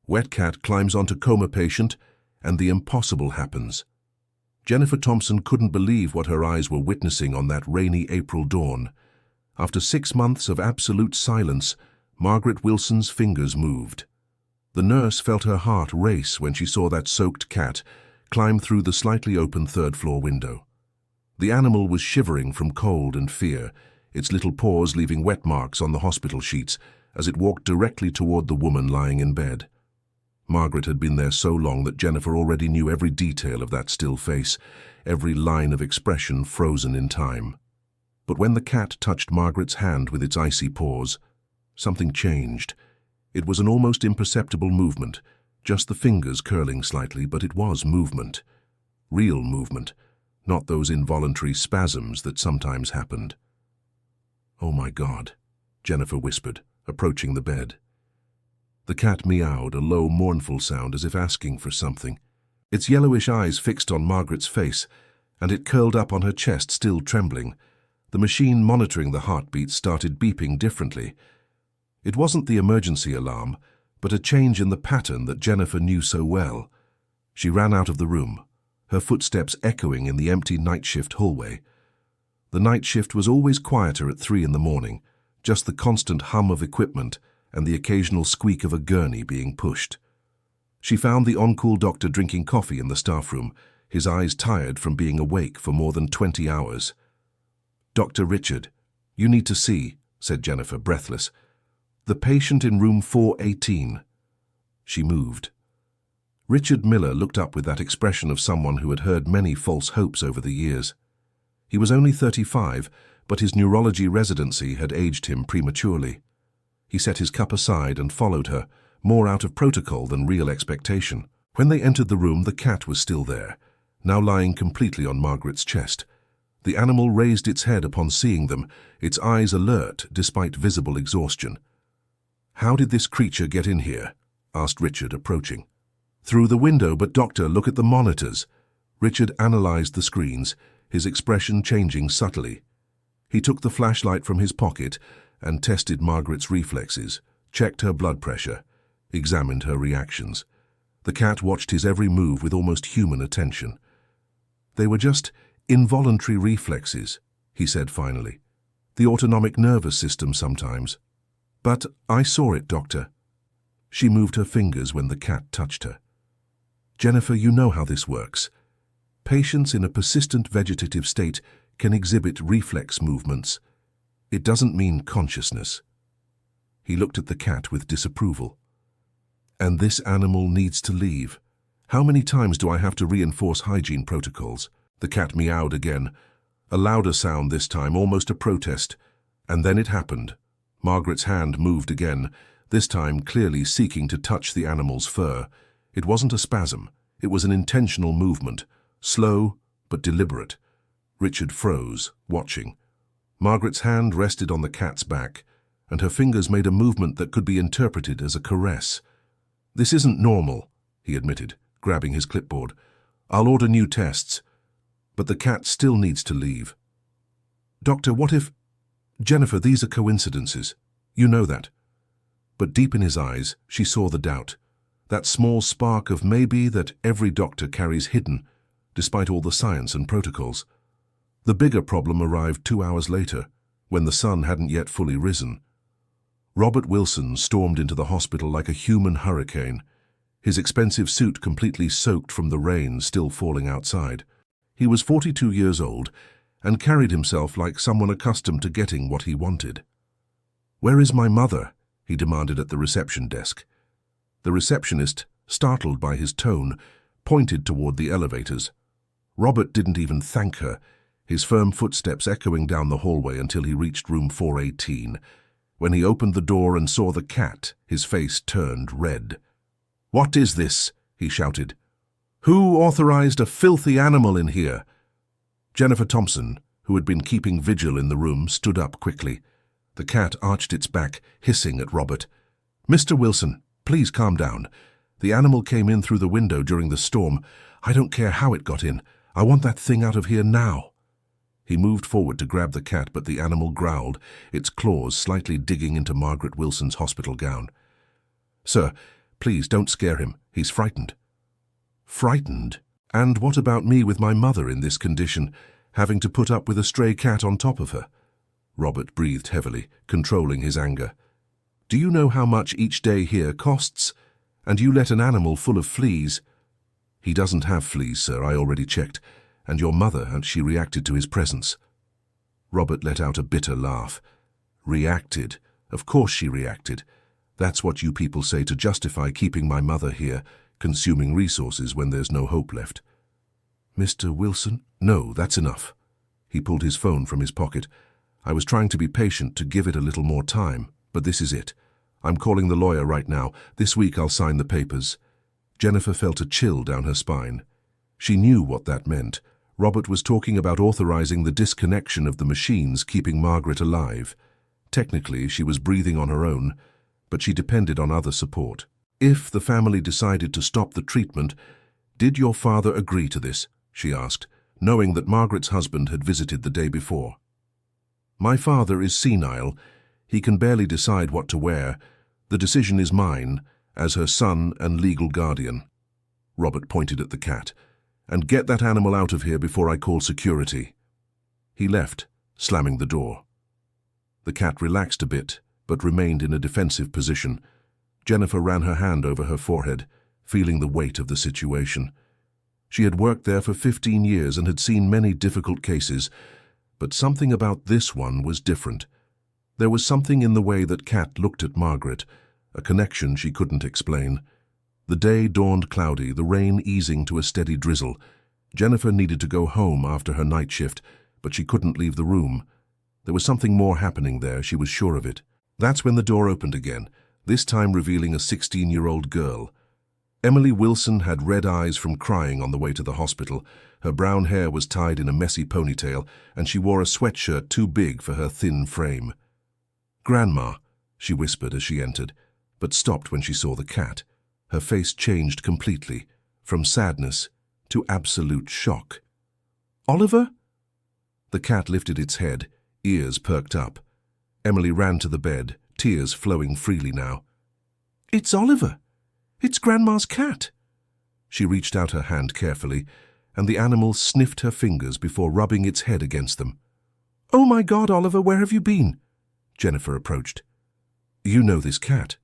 Wet cat climbs onto coma patient, and the impossible happens. Jennifer Thompson couldn't believe what her eyes were witnessing on that rainy April dawn. After 6 months of absolute silence, Margaret Wilson's fingers moved. The nurse felt her heart race when she saw that soaked cat climb through the slightly open third-floor window. The animal was shivering from cold and fear, its little paws leaving wet marks on the hospital sheets as it walked directly toward the woman lying in bed. Margaret had been there so long that Jennifer already knew every detail of that still face, every line of expression frozen in time. But when the cat touched Margaret's hand with its icy paws, something changed. It was an almost imperceptible movement, just the fingers curling slightly, but it was movement. Real movement, not those involuntary spasms that sometimes happened. "Oh my God," Jennifer whispered, approaching the bed. The cat meowed, a low, mournful sound as if asking for something. Its yellowish eyes fixed on Margaret's face, and it curled up on her chest, still trembling. The machine monitoring the heartbeat started beeping differently. It wasn't the emergency alarm, but a change in the pattern that Jennifer knew so well. She ran out of the room, her footsteps echoing in the empty night shift hallway. The night shift was always quieter at 3 in the morning, just the constant hum of equipment and the occasional squeak of a gurney being pushed. She found the on-call doctor drinking coffee in the staff room, his eyes tired from being awake for more than 20 hours. "Dr. Richard, you need to see," said Jennifer, breathless. "The patient in room 418. She moved. Richard Miller looked up with that expression of someone who had heard many false hopes over the years. He was only 35, but his neurology residency had aged him prematurely. He set his cup aside and followed her, more out of protocol than real expectation. When they entered the room, the cat was still there, now lying completely on Margaret's chest. The animal raised its head upon seeing them, its eyes alert despite visible exhaustion. "How did this creature get in here?" asked Richard, approaching. "Through the window, but doctor, look at the monitors." Richard analyzed the screens, his expression changing subtly. He took the flashlight from his pocket and tested Margaret's reflexes, checked her blood pressure, examined her reactions. The cat watched his every move with almost human attention. "They were just involuntary reflexes," he said finally. "The autonomic nervous system sometimes. But I saw it, doctor." She moved her fingers when the cat touched her. "Jennifer, you know how this works. Patients in a persistent vegetative state can exhibit reflex movements. It doesn't mean consciousness." He looked at the cat with disapproval. "And this animal needs to leave. How many times do I have to reinforce hygiene protocols?" The cat meowed again, a louder sound this time, almost a protest. And then it happened. Margaret's hand moved again, this time clearly seeking to touch the animal's fur. It wasn't a spasm. It was an intentional movement, slow but deliberate. Richard froze, watching. Margaret's hand rested on the cat's back, and her fingers made a movement that could be interpreted as a caress. "This isn't normal," he admitted, grabbing his clipboard. "I'll order new tests. But the cat still needs to leave." "Doctor, what if—" "Jennifer, these are coincidences. You know that." But deep in his eyes, she saw the doubt. That small spark of maybe that every doctor carries hidden, despite all the science and protocols. The bigger problem arrived 2 hours later, when the sun hadn't yet fully risen. Robert Wilson stormed into the hospital like a human hurricane, his expensive suit completely soaked from the rain still falling outside. He was 42 years old and carried himself like someone accustomed to getting what he wanted. "Where is my mother?" he demanded at the reception desk. The receptionist, startled by his tone, pointed toward the elevators. Robert didn't even thank her, his firm footsteps echoing down the hallway until he reached room 418. When he opened the door and saw the cat, his face turned red. "What is this?" he shouted. "Who authorized a filthy animal in here?" Jennifer Thompson, who had been keeping vigil in the room, stood up quickly. The cat arched its back, hissing at Robert. "Mr. Wilson, please calm down. The animal came in through the window during the storm. I don't care how it got in. I want that thing out of here now." He moved forward to grab the cat, but the animal growled, its claws slightly digging into Margaret Wilson's hospital gown. "Sir, Please don't scare him. He's frightened." "Frightened? And what about me with my mother in this condition, having to put up with a stray cat on top of her?" Robert breathed heavily, controlling his anger. "Do you know how much each day here costs? And you let an animal full of fleas—" "He doesn't have fleas, sir, I already checked. And your mother, and she reacted to his presence." Robert let out a bitter laugh. "Reacted? Of course she reacted. That's what you people say to justify keeping my mother here, consuming resources when there's no hope left." "Mr. Wilson?" "No, that's enough." He pulled his phone from his pocket. "I was trying to be patient, to give it a little more time, but this is it. I'm calling the lawyer right now. This week I'll sign the papers." Jennifer felt a chill down her spine. She knew what that meant. Robert was talking about authorizing the disconnection of the machines keeping Margaret alive. Technically, she was breathing on her own, but she depended on other support. "If the family decided to stop the treatment, did your father agree to this?" she asked, knowing that Margaret's husband had visited the day before. "My father is senile. He can barely decide what to wear. The decision is mine, as her son and legal guardian." Robert pointed at the cat. "And get that animal out of here before I call security." He left, slamming the door. The cat relaxed a bit, but remained in a defensive position. Jennifer ran her hand over her forehead, feeling the weight of the situation. She had worked there for 15 years and had seen many difficult cases, but something about this one was different. There was something in the way that Cat looked at Margaret, a connection she couldn't explain. The day dawned cloudy, the rain easing to a steady drizzle. Jennifer needed to go home after her night shift, but she couldn't leave the room. There was something more happening there, she was sure of it. That's when the door opened again, this time revealing a 16-year-old girl. Emily Wilson had red eyes from crying on the way to the hospital. Her brown hair was tied in a messy ponytail, and she wore a sweatshirt too big for her thin frame. "Grandma," she whispered as she entered, but stopped when she saw the cat. Her face changed completely, from sadness to absolute shock. "Oliver?" The cat lifted its head, ears perked up. Emily ran to the bed, tears flowing freely now. "It's Oliver! It's Grandma's cat!" She reached out her hand carefully, and the animal sniffed her fingers before rubbing its head against them. "Oh my God, Oliver, where have you been?" Jennifer approached. "You know this cat?"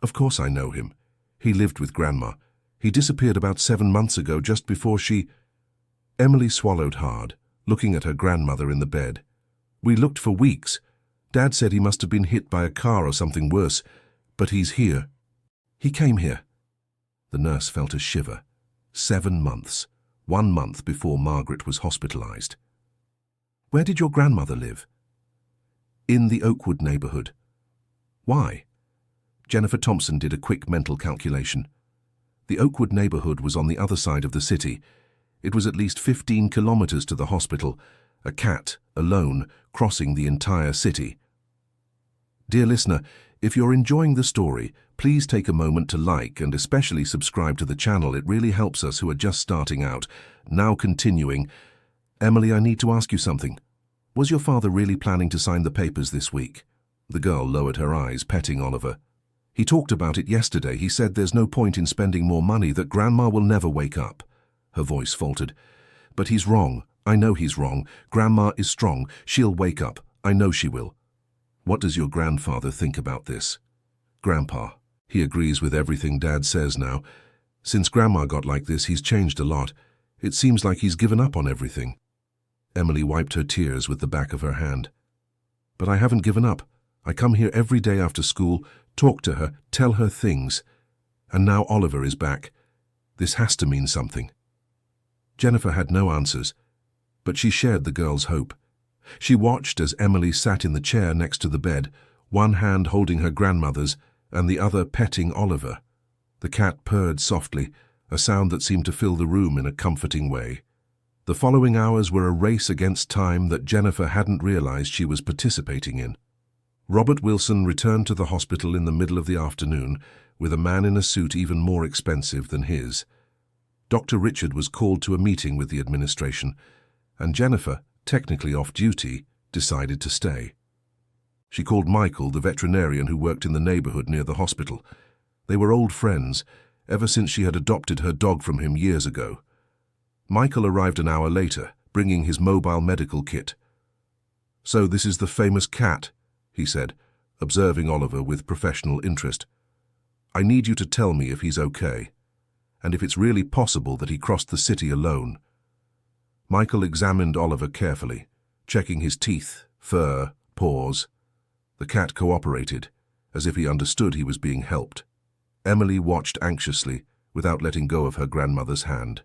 "Of course I know him. He lived with Grandma. He disappeared about 7 months ago, just before she—" Emily swallowed hard, looking at her grandmother in the bed. "We looked for weeks. Dad said he must have been hit by a car or something worse, but he's here. He came here." The nurse felt a shiver. 7 months. 1 month before Margaret was hospitalized. "Where did your grandmother live?" "In the Oakwood neighborhood." "Why?" Jennifer Thompson did a quick mental calculation. The Oakwood neighborhood was on the other side of the city. It was at least 15 kilometers to the hospital, a cat, alone, crossing the entire city. Dear listener, if you're enjoying the story, please take a moment to like and especially subscribe to the channel. It really helps us who are just starting out. Now continuing. Emily, I need to ask you something. Was your father really planning to sign the papers this week? The girl lowered her eyes, petting Oliver. He talked about it yesterday. He said there's no point in spending more money, that Grandma will never wake up. Her voice faltered. But he's wrong. I know he's wrong. Grandma is strong. She'll wake up. I know she will. What does your grandfather think about this? Grandpa. He agrees with everything Dad says now. Since Grandma got like this, he's changed a lot. It seems like he's given up on everything. Emily wiped her tears with the back of her hand. But I haven't given up. I come here every day after school, talk to her, tell her things. And now Oliver is back. This has to mean something. Jennifer had no answers, but she shared the girl's hope. She watched as Emily sat in the chair next to the bed, one hand holding her grandmother's and the other petting Oliver. The cat purred softly, a sound that seemed to fill the room in a comforting way. The following hours were a race against time that Jennifer hadn't realized she was participating in. Robert Wilson returned to the hospital in the middle of the afternoon with a man in a suit even more expensive than his. Dr. Richard was called to a meeting with the administration, and Jennifer, technically off duty, decided to stay. She called Michael, the veterinarian who worked in the neighborhood near the hospital. They were old friends, ever since she had adopted her dog from him years ago. Michael arrived an hour later, bringing his mobile medical kit. "So this is the famous cat," he said, observing Oliver with professional interest. "I need you to tell me if he's okay, and if it's really possible that he crossed the city alone." Michael examined Oliver carefully, checking his teeth, fur, paws. The cat cooperated, as if he understood he was being helped. Emily watched anxiously, without letting go of her grandmother's hand.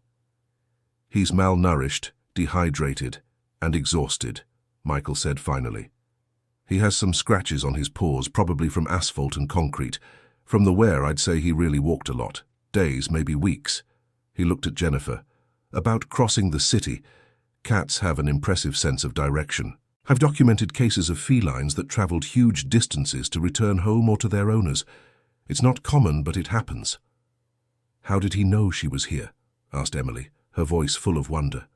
"He's malnourished, dehydrated, and exhausted," Michael said finally. "He has some scratches on his paws, probably from asphalt and concrete. From the wear, I'd say he really walked a lot. Days, maybe weeks." He looked at Jennifer. "About crossing the city, cats have an impressive sense of direction. I've documented cases of felines that traveled huge distances to return home or to their owners. It's not common, but it happens." "How did he know she was here?" asked Emily, her voice full of wonder.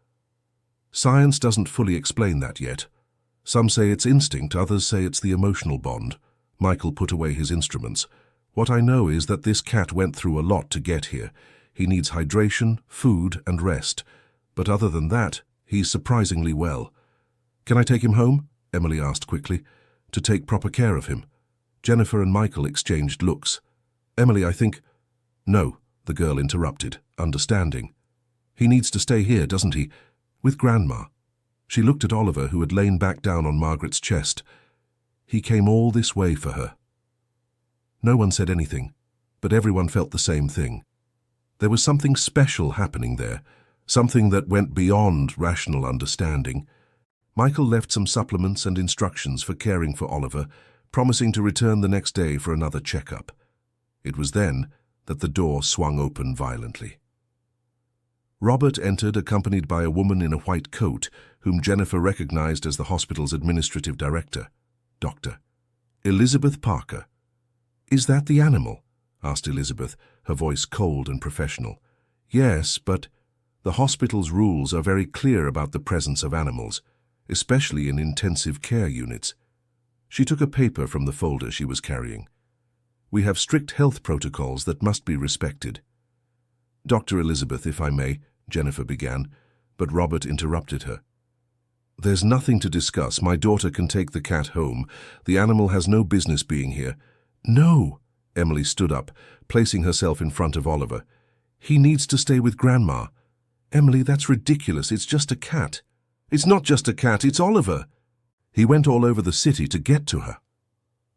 "Science doesn't fully explain that yet. Some say it's instinct, others say it's the emotional bond." Michael put away his instruments. "What I know is that this cat went through a lot to get here. He needs hydration, food, and rest. But other than that, he's surprisingly well." "Can I take him home?" Emily asked quickly. "To take proper care of him." Jennifer and Michael exchanged looks. "Emily, I think—" "No," the girl interrupted, understanding. "He needs to stay here, doesn't he? With Grandma." She looked at Oliver, who had lain back down on Margaret's chest. "He came all this way for her." No one said anything, but everyone felt the same thing. There was something special happening there, something that went beyond rational understanding. Michael left some supplements and instructions for caring for Oliver, promising to return the next day for another checkup. It was then that the door swung open violently. Robert entered, accompanied by a woman in a white coat, whom Jennifer recognized as the hospital's administrative director, Dr. Elizabeth Parker. "Is that the animal?" asked Elizabeth, her voice cold and professional. "Yes, but the hospital's rules are very clear about the presence of animals, especially in intensive care units." She took a paper from the folder she was carrying. "We have strict health protocols that must be respected." "Dr. Elizabeth, if I may," Jennifer began, but Robert interrupted her. "There's nothing to discuss. My daughter can take the cat home. The animal has no business being here." "No!" Emily stood up, placing herself in front of Oliver. "He needs to stay with Grandma." "Emily, that's ridiculous. It's just a cat." "It's not just a cat, it's Oliver. He went all over the city to get to her."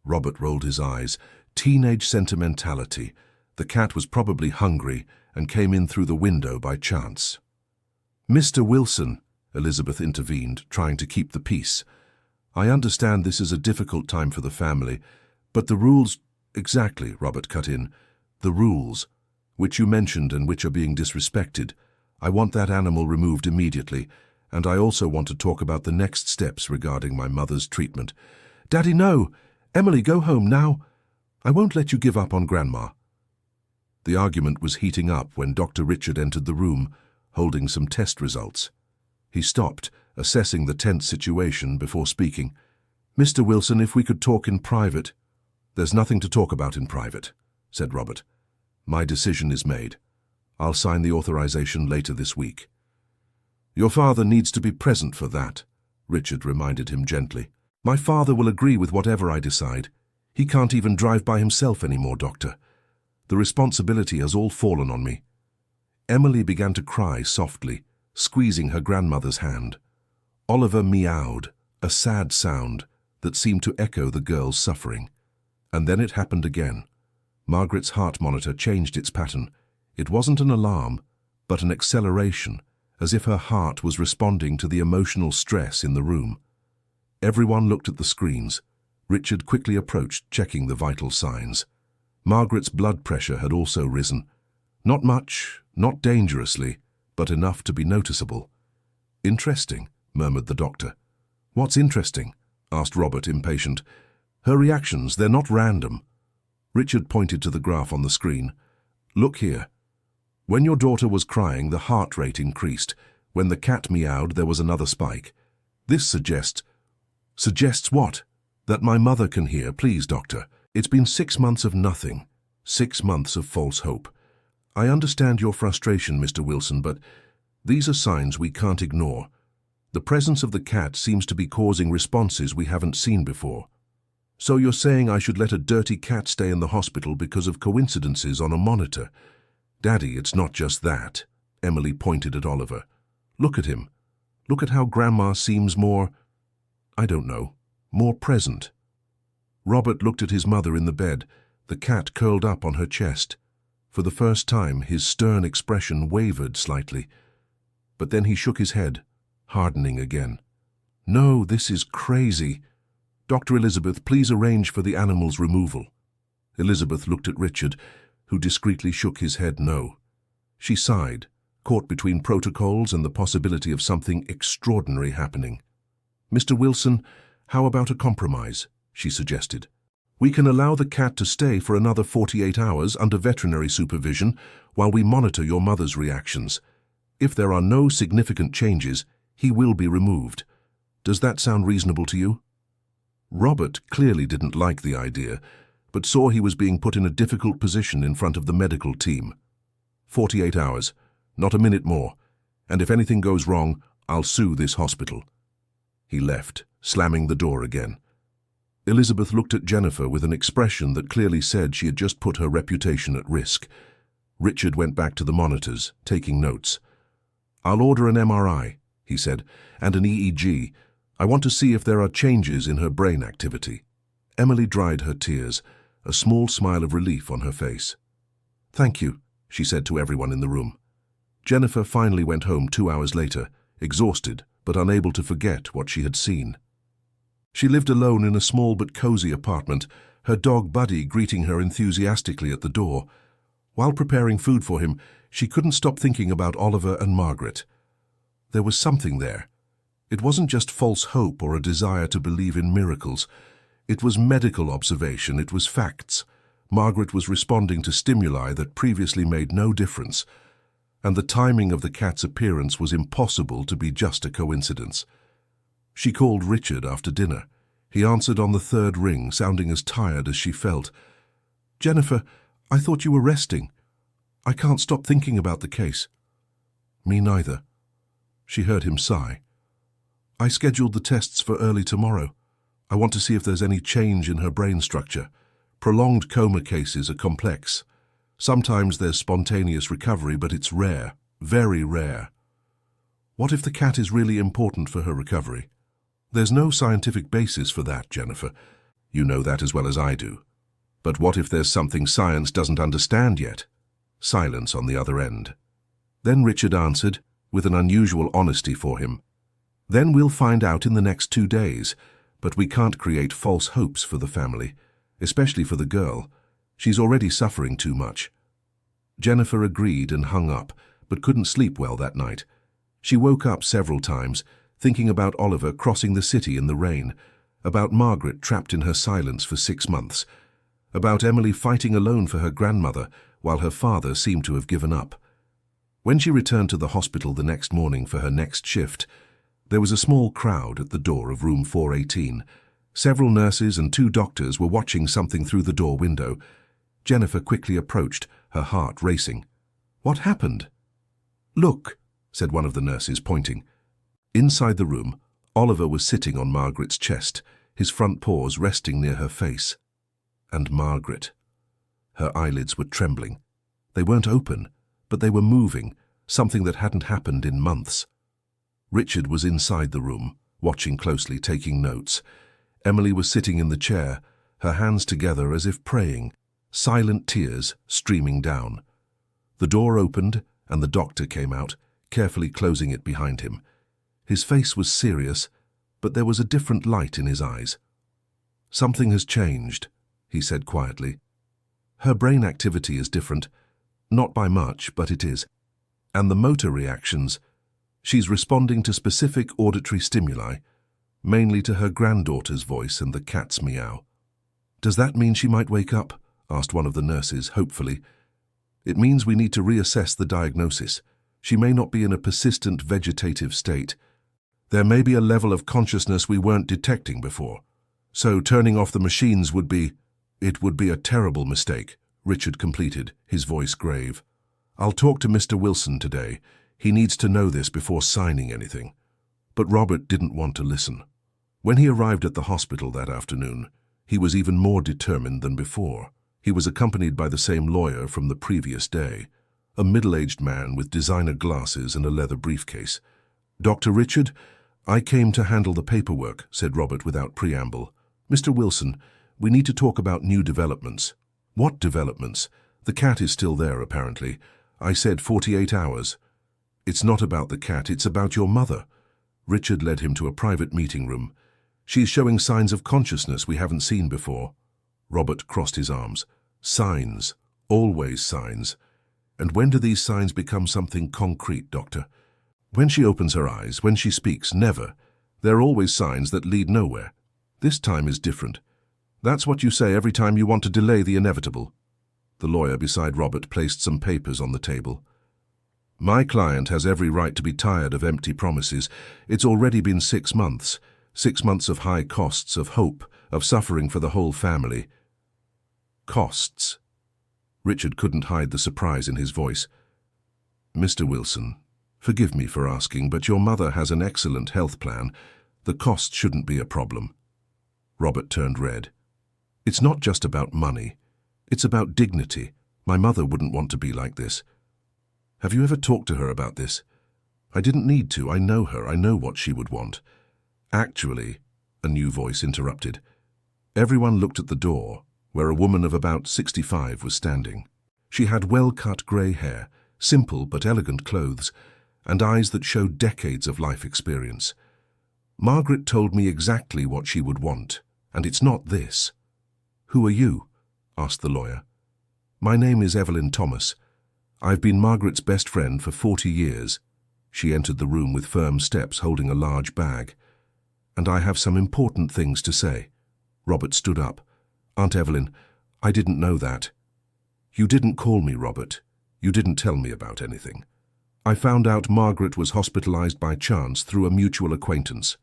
Robert rolled his eyes. Teenage sentimentality. The cat was probably hungry and came in through the window by chance. "Mr. Wilson," Elizabeth intervened, trying to keep the peace. "I understand this is a difficult time for the family, but the rules—" "Exactly," Robert cut in. "The rules, which you mentioned and which are being disrespected. I want that animal removed immediately, and I also want to talk about the next steps regarding my mother's treatment." "Daddy, no! Emily, go home now. I won't let you give up on Grandma." The argument was heating up when Dr. Richard entered the room, holding some test results. He stopped, assessing the tense situation before speaking. "Mr. Wilson, if we could talk in private." "There's nothing to talk about in private," said Robert. "My decision is made. I'll sign the authorization later this week." "Your father needs to be present for that," Richard reminded him gently. "My father will agree with whatever I decide. He can't even drive by himself anymore, Doctor. The responsibility has all fallen on me." Emily began to cry softly, squeezing her grandmother's hand. Oliver meowed, a sad sound that seemed to echo the girl's suffering. And then it happened again. Margaret's heart monitor changed its pattern. It wasn't an alarm, but an acceleration, as if her heart was responding to the emotional stress in the room. Everyone looked at the screens. Richard quickly approached, checking the vital signs. Margaret's blood pressure had also risen. Not much, not dangerously, but enough to be noticeable. "Interesting," murmured the doctor. "What's interesting?" asked Robert, impatient. "Her reactions, they're not random." Richard pointed to the graph on the screen. "Look here. When your daughter was crying, the heart rate increased. When the cat meowed, there was another spike. This suggests—" "Suggests what?" "That my mother can hear. Please, doctor. It's been 6 months of nothing. 6 months of false hope. I understand your frustration, Mr. Wilson, but these are signs we can't ignore. The presence of the cat seems to be causing responses we haven't seen before. So you're saying I should let a dirty cat stay in the hospital because of coincidences on a monitor? Daddy, it's not just that. Emily pointed at Oliver. Look at him. Look at how Grandma seems more, I don't know, more present. Robert looked at his mother in the bed, the cat curled up on her chest. For the first time, his stern expression wavered slightly. But then he shook his head, hardening again. No, this is crazy. Dr. Elizabeth, please arrange for the animal's removal. Elizabeth looked at Richard, who discreetly shook his head no. She sighed, caught between protocols and the possibility of something extraordinary happening. Mr. Wilson, how about a compromise? She suggested. We can allow the cat to stay for another 48 hours under veterinary supervision while we monitor your mother's reactions. If there are no significant changes, he will be removed. Does that sound reasonable to you? Robert clearly didn't like the idea, but saw he was being put in a difficult position in front of the medical team. 48 hours, not a minute more, and if anything goes wrong, I'll sue this hospital. He left, slamming the door again. Elizabeth looked at Jennifer with an expression that clearly said she had just put her reputation at risk. Richard went back to the monitors, taking notes. I'll order an MRI, he said, and an EEG. I want to see if there are changes in her brain activity. Emily dried her tears, a small smile of relief on her face. Thank you, she said to everyone in the room. Jennifer finally went home 2 hours later, exhausted but unable to forget what she had seen. She lived alone in a small but cozy apartment, her dog Buddy greeting her enthusiastically at the door. While preparing food for him, she couldn't stop thinking about Oliver and Margaret. There was something there. It wasn't just false hope or a desire to believe in miracles. It was medical observation, it was facts. Margaret was responding to stimuli that previously made no difference, and the timing of the cat's appearance was impossible to be just a coincidence. She called Richard after dinner. He answered on the 3rd ring, sounding as tired as she felt. Jennifer, I thought you were resting. I can't stop thinking about the case. Me neither. She heard him sigh. I scheduled the tests for early tomorrow. I want to see if there's any change in her brain structure. Prolonged coma cases are complex. Sometimes there's spontaneous recovery, but it's rare, very rare. What if the cat is really important for her recovery? There's no scientific basis for that, Jennifer. You know that as well as I do. But what if there's something science doesn't understand yet? Silence on the other end. Then Richard answered, with an unusual honesty for him. Then we'll find out in the next 2 days, but we can't create false hopes for the family, especially for the girl. She's already suffering too much. Jennifer agreed and hung up, but couldn't sleep well that night. She woke up several times, thinking about Oliver crossing the city in the rain, about Margaret trapped in her silence for 6 months, about Emily fighting alone for her grandmother while her father seemed to have given up. When she returned to the hospital the next morning for her next shift, there was a small crowd at the door of room 418. Several nurses and 2 doctors were watching something through the door window. Jennifer quickly approached, her heart racing. What happened? Look, said one of the nurses, pointing. Inside the room, Oliver was sitting on Margaret's chest, his front paws resting near her face. And Margaret. Her eyelids were trembling. They weren't open, but they were moving, something that hadn't happened in months. Richard was inside the room, watching closely, taking notes. Emily was sitting in the chair, her hands together as if praying, silent tears streaming down. The door opened, and the doctor came out, carefully closing it behind him. His face was serious, but there was a different light in his eyes. Something has changed, he said quietly. Her brain activity is different. Not by much, but it is. And the motor reactions, she's responding to specific auditory stimuli, mainly to her granddaughter's voice and the cat's meow. Does that mean she might wake up? Asked one of the nurses, hopefully. It means we need to reassess the diagnosis. She may not be in a persistent vegetative state. There may be a level of consciousness we weren't detecting before. So turning off the machines would be a terrible mistake, Richard completed, his voice grave. "I'll talk to Mr. Wilson today. He needs to know this before signing anything." But Robert didn't want to listen. When he arrived at the hospital that afternoon, he was even more determined than before. He was accompanied by the same lawyer from the previous day, a middle-aged man with designer glasses and a leather briefcase. "Dr. Richard, I came to handle the paperwork," said Robert without preamble. "Mr. Wilson, we need to talk about new developments." "What developments? The cat is still there, apparently. I said 48 hours. "It's not about the cat, it's about your mother." Richard led him to a private meeting room. "She's showing signs of consciousness we haven't seen before." Robert crossed his arms. "Signs. Always signs. And when do these signs become something concrete, Doctor?" "When she opens her eyes, when she speaks, never. They're always signs that lead nowhere. This time is different. That's what you say every time you want to delay the inevitable." The lawyer beside Robert placed some papers on the table. "My client has every right to be tired of empty promises. It's already been 6 months. 6 months of high costs, of hope, of suffering for the whole family." "Costs?" Richard couldn't hide the surprise in his voice. "Mr. Wilson, forgive me for asking, but your mother has an excellent health plan. The cost shouldn't be a problem." Robert turned red. "It's not just about money. It's about dignity. My mother wouldn't want to be like this." "Have you ever talked to her about this?" "I didn't need to. I know her. I know what she would want." "Actually," a new voice interrupted. Everyone looked at the door, where a woman of about 65 was standing. She had well-cut grey hair, simple but elegant clothes, and eyes that showed decades of life experience. "Margaret told me exactly what she would want, and it's not this." "Who are you?" asked the lawyer. "My name is Evelyn Thomas. I've been Margaret's best friend for 40 years. She entered the room with firm steps, holding a large bag. "And I have some important things to say." Robert stood up. "Aunt Evelyn, I didn't know that." "You didn't call me, Robert. You didn't tell me about anything. I found out Margaret was hospitalized by chance through a mutual acquaintance."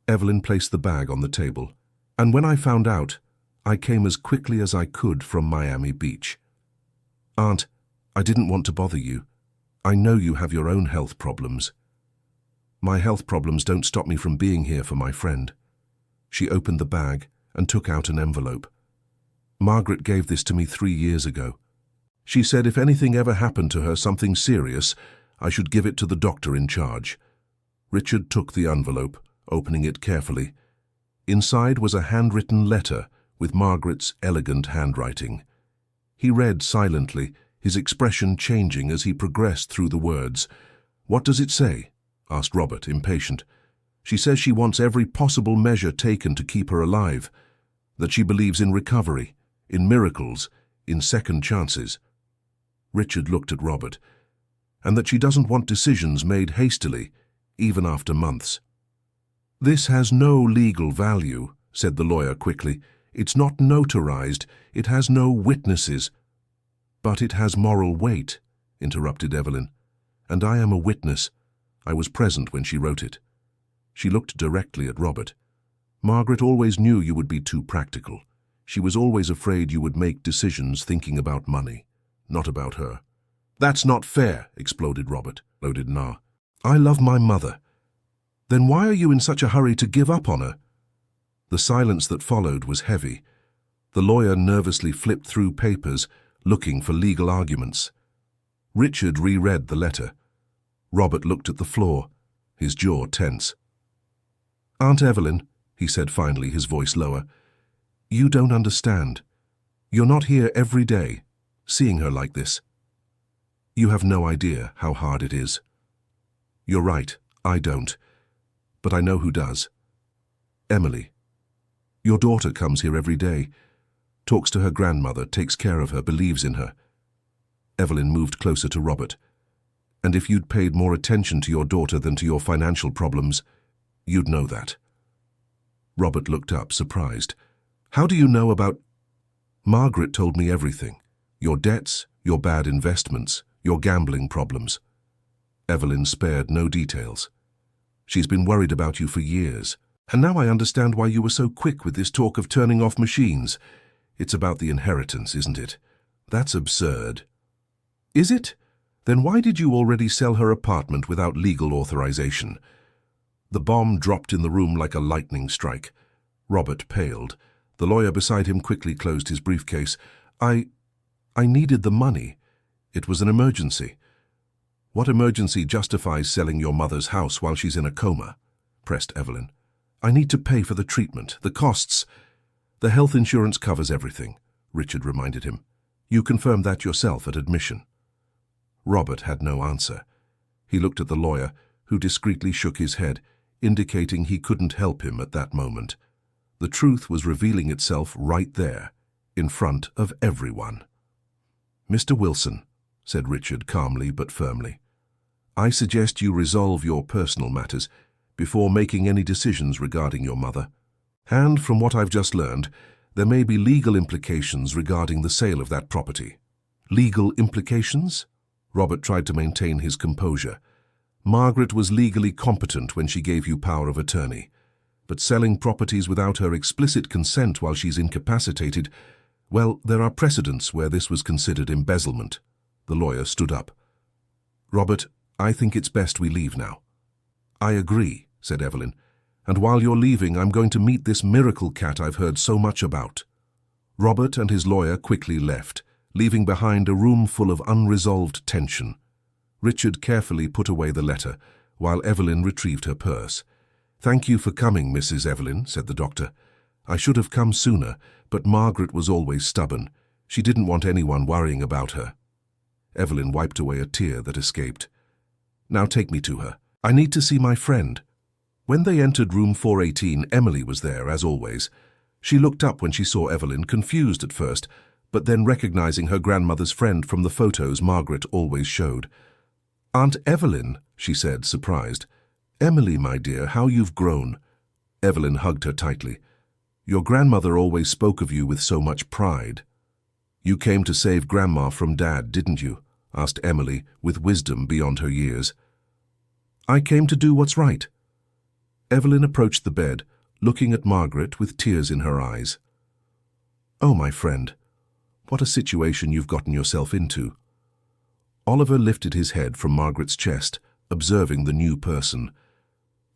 Evelyn placed the bag on the table. "And when I found out, I came as quickly as I could from Miami Beach." "Aunt, I didn't want to bother you. I know you have your own health problems." "My health problems don't stop me from being here for my friend." She opened the bag and took out an envelope. "Margaret gave this to me 3 years ago. She said if anything ever happened to her, something serious, I should give it to the doctor in charge." Richard took the envelope, opening it carefully. Inside was a handwritten letter with Margaret's elegant handwriting. He read silently, his expression changing as he progressed through the words. "What does it say?" asked Robert, impatient. "She says she wants every possible measure taken to keep her alive, that she believes in recovery, in miracles, in second chances." Richard looked at Robert. "And that she doesn't want decisions made hastily, even after months." "This has no legal value," said the lawyer quickly. "It's not notarized. It has no witnesses." "But it has moral weight," interrupted Evelyn. "And I am a witness. I was present when she wrote it." She looked directly at Robert. "Margaret always knew you would be too practical. She was always afraid you would make decisions thinking about money, not about her." "That's not fair," exploded Robert. "I love my mother." "Then why are you in such a hurry to give up on her?" The silence that followed was heavy. The lawyer nervously flipped through papers, looking for legal arguments. Richard reread the letter. Robert looked at the floor, his jaw tense. "Aunt Evelyn," he said finally, his voice lower, "you don't understand. You're not here every day, seeing her like this. You have no idea how hard it is." "You're right, I don't. But I know who does. Emily. Your daughter comes here every day, talks to her grandmother, takes care of her, believes in her." Evelyn moved closer to Robert. "And if you'd paid more attention to your daughter than to your financial problems, you'd know that." Robert looked up, surprised. "How do you know about—" "Margaret told me everything. Your debts, your bad investments, your gambling problems." Evelyn spared no details. "She's been worried about you for years. And now I understand why you were so quick with this talk of turning off machines. It's about the inheritance, isn't it? That's absurd. Is it? Then why did you already sell her apartment without legal authorization? The bomb dropped in the room like a lightning strike. Robert paled. The lawyer beside him quickly closed his briefcase. I needed the money. It was an emergency. What emergency justifies selling your mother's house while she's in a coma? Pressed Evelyn. I need to pay for the treatment, the costs. The health insurance covers everything, Richard reminded him. You confirmed that yourself at admission. Robert had no answer. He looked at the lawyer, who discreetly shook his head, indicating he couldn't help him at that moment. The truth was revealing itself right there, in front of everyone. Mr. Wilson, said Richard calmly but firmly, I suggest you resolve your personal matters before making any decisions regarding your mother. And from what I've just learned, there may be legal implications regarding the sale of that property. Legal implications? Robert tried to maintain his composure. Margaret was legally competent when she gave you power of attorney, but selling properties without her explicit consent while she's incapacitated, well, there are precedents where this was considered embezzlement. The lawyer stood up. Robert, I think it's best we leave now. I agree, said Evelyn, and while you're leaving, I'm going to meet this miracle cat I've heard so much about. Robert and his lawyer quickly left, leaving behind a room full of unresolved tension. Richard carefully put away the letter, while Evelyn retrieved her purse. Thank you for coming, Mrs. Evelyn, said the doctor. I should have come sooner, but Margaret was always stubborn. She didn't want anyone worrying about her. Evelyn wiped away a tear that escaped. Now take me to her. I need to see my friend. When they entered room 418, Emily was there, as always. She looked up when she saw Evelyn, confused at first, but then recognizing her grandmother's friend from the photos Margaret always showed. Aunt Evelyn, she said, surprised. Emily, my dear, how you've grown. Evelyn hugged her tightly. Your grandmother always spoke of you with so much pride. You came to save Grandma from Dad, didn't you? Asked Emily, with wisdom beyond her years. I came to do what's right. Evelyn approached the bed, looking at Margaret with tears in her eyes. Oh, my friend, what a situation you've gotten yourself into. Oliver lifted his head from Margaret's chest, observing the new person.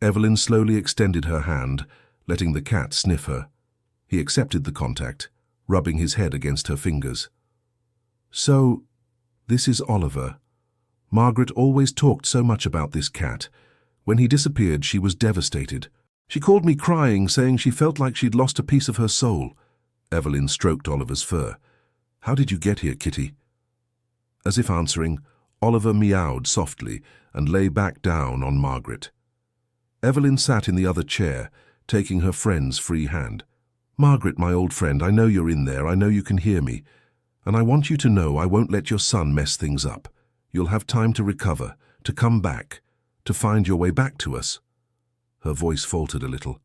Evelyn slowly extended her hand, letting the cat sniff her. He accepted the contact, rubbing his head against her fingers. So, this is Oliver. Margaret always talked so much about this cat. When he disappeared, she was devastated. She called me crying, saying she felt like she'd lost a piece of her soul. Evelyn stroked Oliver's fur. How did you get here, Kitty? As if answering, Oliver meowed softly and lay back down on Margaret. Evelyn sat in the other chair, taking her friend's free hand. Margaret, my old friend, I know you're in there, I know you can hear me, and I want you to know I won't let your son mess things up. You'll have time to recover, to come back, to find your way back to us. Her voice faltered a little.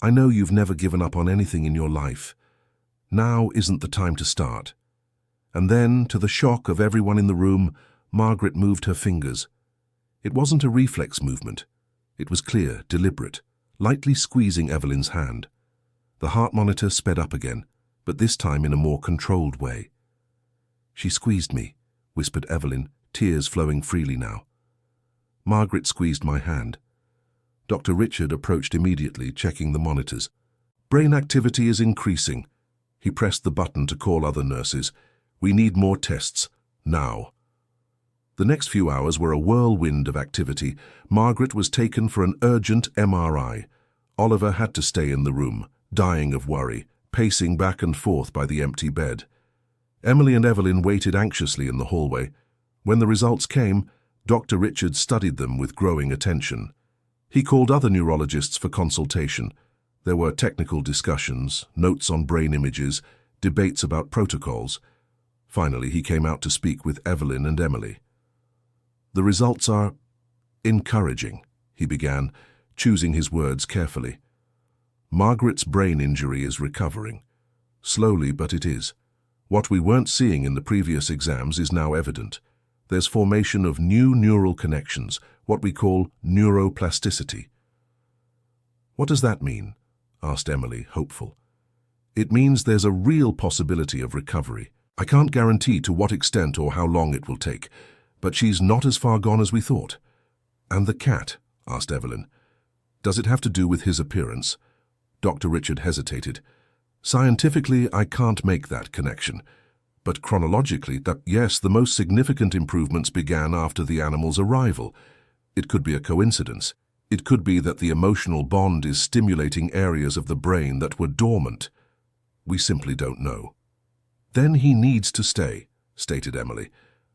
I know you've never given up on anything in your life. Now isn't the time to start. And then, to the shock of everyone in the room, Margaret moved her fingers. It wasn't a reflex movement. It was clear, deliberate, lightly squeezing Evelyn's hand. The heart monitor sped up again, but this time in a more controlled way. She squeezed me, whispered Evelyn, tears flowing freely now. Margaret squeezed my hand. Dr. Richard approached immediately, checking the monitors. Brain activity is increasing. He pressed the button to call other nurses. We need more tests, now. The next few hours were a whirlwind of activity. Margaret was taken for an urgent MRI. Oliver had to stay in the room, dying of worry, pacing back and forth by the empty bed. Emily and Evelyn waited anxiously in the hallway. When the results came, Dr. Richard studied them with growing attention. He called other neurologists for consultation. There were technical discussions, notes on brain images, debates about protocols. Finally, he came out to speak with Evelyn and Emily. The results are encouraging, he began, choosing his words carefully. Margaret's brain injury is recovering. Slowly, but it is. What we weren't seeing in the previous exams is now evident. There's formation of new neural connections, what we call neuroplasticity. What does that mean? Asked Emily, hopeful. It means there's a real possibility of recovery. I can't guarantee to what extent or how long it will take, but she's not as far gone as we thought." "And the cat?" asked Evelyn. "Does it have to do with his appearance?" Dr. Richard hesitated. "Scientifically, I can't make that connection. But chronologically, yes, the most significant improvements began after the animal's arrival. It could be a coincidence. It could be that the emotional bond is stimulating areas of the brain that were dormant. We simply don't know." "Then he needs to stay," stated Emily.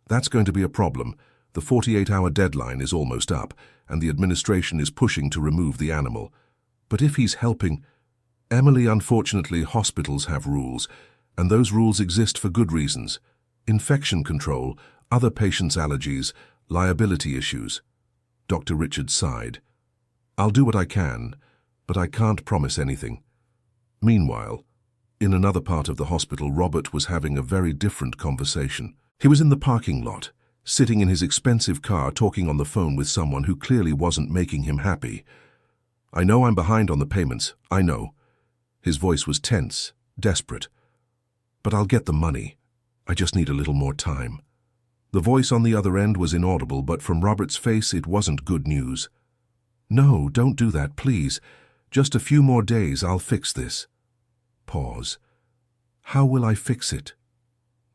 "That's going to be a problem. The 48-hour deadline is almost up, and the administration is pushing to remove the animal. But if he's helping—" "Emily, unfortunately, hospitals have rules, and those rules exist for good reasons. Infection control, other patients' allergies, liability issues." Dr. Richard sighed. "I'll do what I can, but I can't promise anything." Meanwhile, in another part of the hospital, Robert was having a very different conversation. He was in the parking lot, sitting in his expensive car talking on the phone with someone who clearly wasn't making him happy. "I know I'm behind on the payments, I know." His voice was tense, desperate. "But I'll get the money. I just need a little more time." The voice on the other end was inaudible, but from Robert's face it wasn't good news. "No, don't do that, please. Just a few more days, I'll fix this." Pause. "How will I fix it?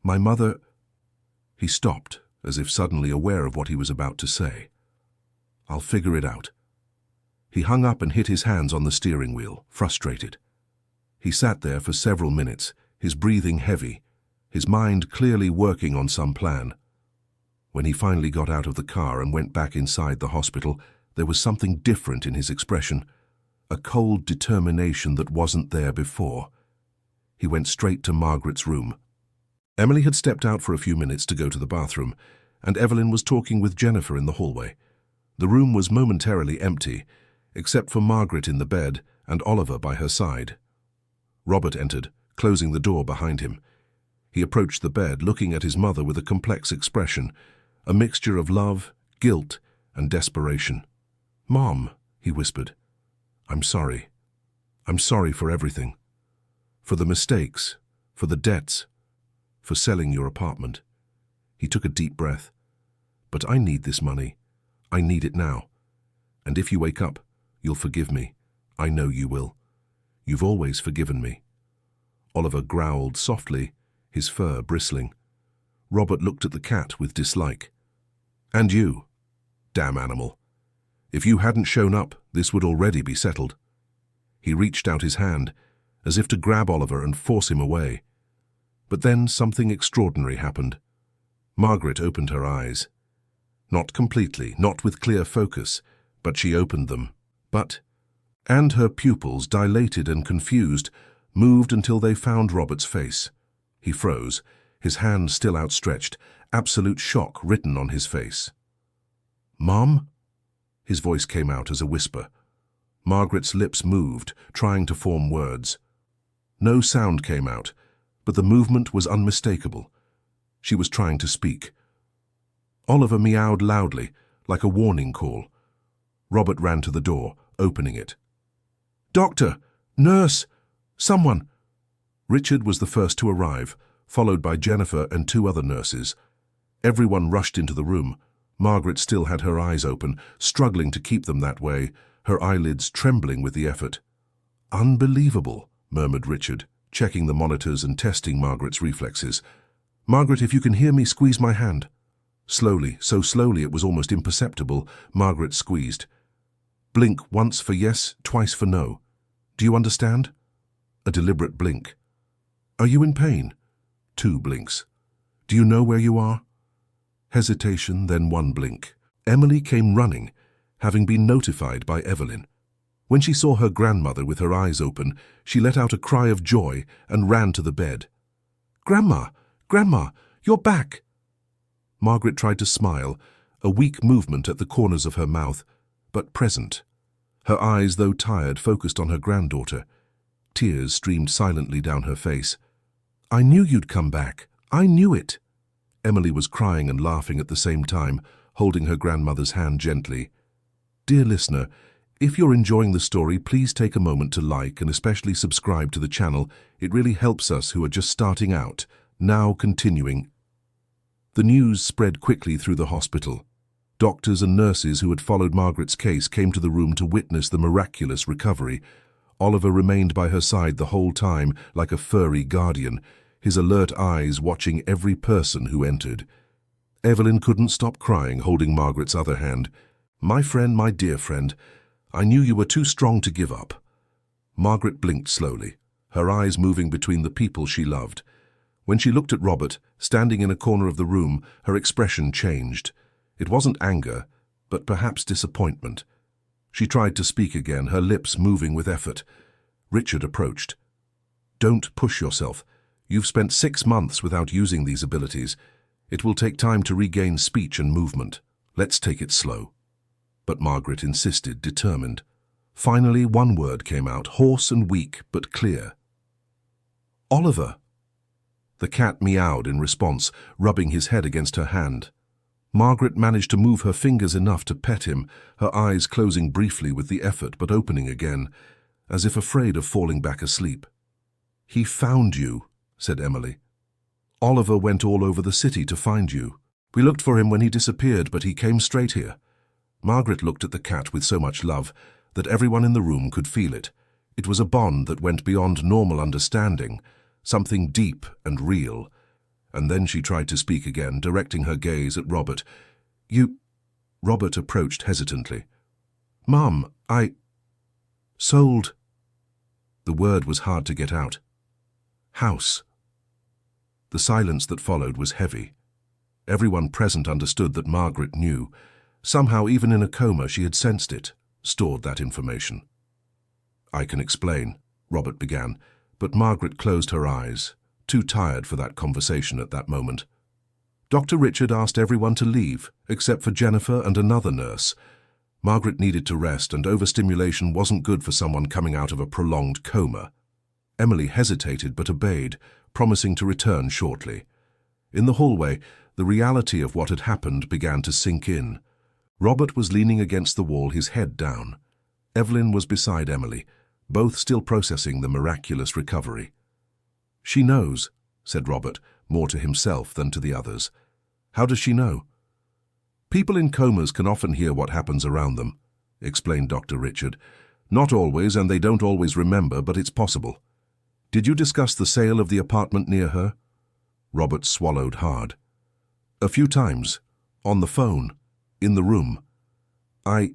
My mother—" He stopped, as if suddenly aware of what he was about to say. "I'll figure it out." He hung up and hit his hands on the steering wheel, frustrated. He sat there for several minutes, his breathing heavy, his mind clearly working on some plan. When he finally got out of the car and went back inside the hospital, there was something different in his expression, a cold determination that wasn't there before. He went straight to Margaret's room. Emily had stepped out for a few minutes to go to the bathroom, and Evelyn was talking with Jennifer in the hallway. The room was momentarily empty, except for Margaret in the bed and Oliver by her side. Robert entered, closing the door behind him. He approached the bed, looking at his mother with a complex expression, a mixture of love, guilt, and desperation. "Mom," he whispered, "I'm sorry. I'm sorry for everything. For the mistakes, for the debts, for selling your apartment." He took a deep breath. "But I need this money. I need it now. And if you wake up, you'll forgive me. I know you will. You've always forgiven me." Oliver growled softly, his fur bristling. Robert looked at the cat with dislike. "And you? Damn animal. If you hadn't shown up, this would already be settled." He reached out his hand, as if to grab Oliver and force him away. But then something extraordinary happened. Margaret opened her eyes. Not completely, not with clear focus, but she opened them. And her pupils, dilated and confused, moved until they found Robert's face. He froze, his hand still outstretched, absolute shock written on his face. "Mom?" His voice came out as a whisper. Margaret's lips moved, trying to form words. No sound came out, but the movement was unmistakable. She was trying to speak. Oliver meowed loudly, like a warning call. Robert ran to the door, opening it. "Doctor! Nurse! Someone!" Richard was the first to arrive, followed by Jennifer and two other nurses. Everyone rushed into the room. Margaret still had her eyes open, struggling to keep them that way, her eyelids trembling with the effort. "Unbelievable," murmured Richard, checking the monitors and testing Margaret's reflexes. "Margaret, if you can hear me, squeeze my hand." Slowly, so slowly it was almost imperceptible, Margaret squeezed. "Blink once for yes, twice for no. Do you understand?" A deliberate blink. "Are you in pain?" 2 blinks. "Do you know where you are?" Hesitation, then 1 blink. Emily came running, having been notified by Evelyn. When she saw her grandmother with her eyes open, she let out a cry of joy and ran to the bed. "Grandma! Grandma! You're back!" Margaret tried to smile, a weak movement at the corners of her mouth, but present. Her eyes, though tired, focused on her granddaughter. Tears streamed silently down her face. "I knew you'd come back. I knew it." Emily was crying and laughing at the same time, holding her grandmother's hand gently. Dear listener, if you're enjoying the story, please take a moment to like and especially subscribe to the channel. It really helps us who are just starting out. now continuing. The news spread quickly through the hospital. Doctors and nurses who had followed Margaret's case came to the room to witness the miraculous recovery. Oliver remained by her side the whole time, like a furry guardian, his alert eyes watching every person who entered. Evelyn couldn't stop crying, holding Margaret's other hand. "My friend, my dear friend, I knew you were too strong to give up." Margaret blinked slowly, her eyes moving between the people she loved. When she looked at Robert, standing in a corner of the room, her expression changed. It wasn't anger, but perhaps disappointment. She tried to speak again, her lips moving with effort. Richard approached. "Don't push yourself. You've spent 6 months without using these abilities. It will take time to regain speech and movement. Let's take it slow." But Margaret insisted, determined. Finally, one word came out, hoarse and weak, but clear. "Oliver." The cat meowed in response, rubbing his head against her hand. Margaret managed to move her fingers enough to pet him, her eyes closing briefly with the effort but opening again, as if afraid of falling back asleep. "He found you," said Emily. "Oliver went all over the city to find you. We looked for him when he disappeared, but he came straight here." Margaret looked at the cat with so much love that everyone in the room could feel it. It was a bond that went beyond normal understanding, something deep and real. And then she tried to speak again, directing her gaze at Robert. "You—" Robert approached hesitantly. "Mum, I— sold—" The word was hard to get out. "House." The silence that followed was heavy. Everyone present understood that Margaret knew. Somehow, even in a coma, she had sensed it, stored that information. "I can explain," Robert began, but Margaret closed her eyes, too tired for that conversation at that moment. Dr. Richard asked everyone to leave, except for Jennifer and another nurse. Margaret needed to rest, and overstimulation wasn't good for someone coming out of a prolonged coma. Emily hesitated but obeyed, promising to return shortly. In the hallway, the reality of what had happened began to sink in. Robert was leaning against the wall, his head down. Evelyn was beside Emily, both still processing the miraculous recovery. "She knows," said Robert, more to himself than to the others. "How does she know?" "People in comas can often hear what happens around them," explained Dr. Richard. "Not always, and they don't always remember, but it's possible. Did you discuss the sale of the apartment near her?" Robert swallowed hard. "A few times. On the phone. In the room. I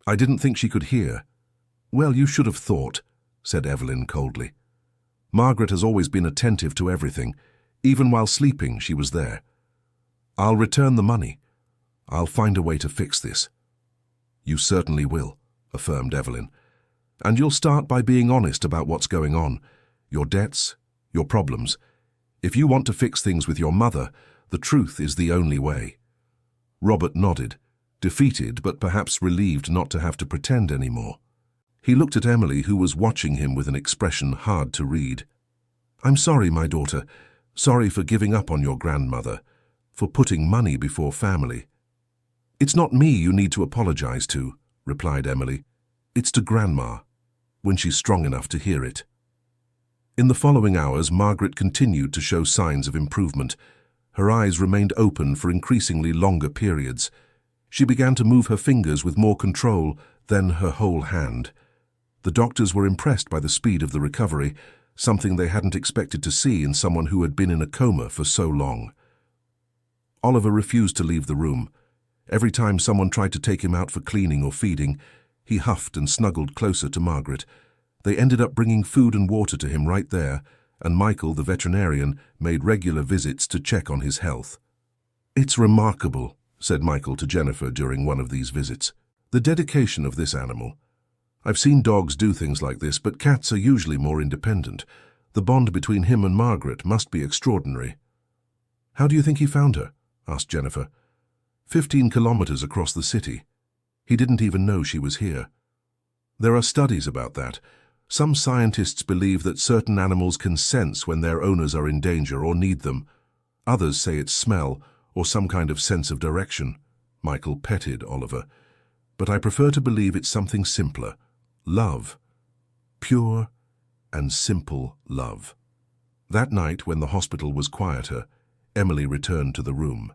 didn't think she could hear." "Well, you should have thought," said Evelyn coldly. "Margaret has always been attentive to everything. Even while sleeping, she was there. I'll return the money. I'll find a way to fix this." "You certainly will," affirmed Evelyn. "And you'll start by being honest about what's going on, your debts, your problems. If you want to fix things with your mother, the truth is the only way." Robert nodded, defeated but perhaps relieved not to have to pretend anymore. He looked at Emily, who was watching him with an expression hard to read. "I'm sorry, my daughter. Sorry for giving up on your grandmother, for putting money before family." "It's not me you need to apologize to," replied Emily. "It's to Grandma, when she's strong enough to hear it." In the following hours, Margaret continued to show signs of improvement. Her eyes remained open for increasingly longer periods. She began to move her fingers with more control, then her whole hand. The doctors were impressed by the speed of the recovery, something they hadn't expected to see in someone who had been in a coma for so long. Oliver refused to leave the room. Every time someone tried to take him out for cleaning or feeding, he huffed and snuggled closer to Margaret. They ended up bringing food and water to him right there, and Michael, the veterinarian, made regular visits to check on his health. "It's remarkable," said Michael to Jennifer during one of these visits. "The dedication of this animal. I've seen dogs do things like this, but cats are usually more independent. The bond between him and Margaret must be extraordinary." "How do you think he found her?" asked Jennifer. 15 kilometers across the city. He didn't even know she was here. There are studies about that. Some scientists believe that certain animals can sense when their owners are in danger or need them. Others say it's smell or some kind of sense of direction. Michael petted Oliver. "But I prefer to believe it's something simpler. Love. Pure and simple love." That night, when the hospital was quieter, Emily returned to the room.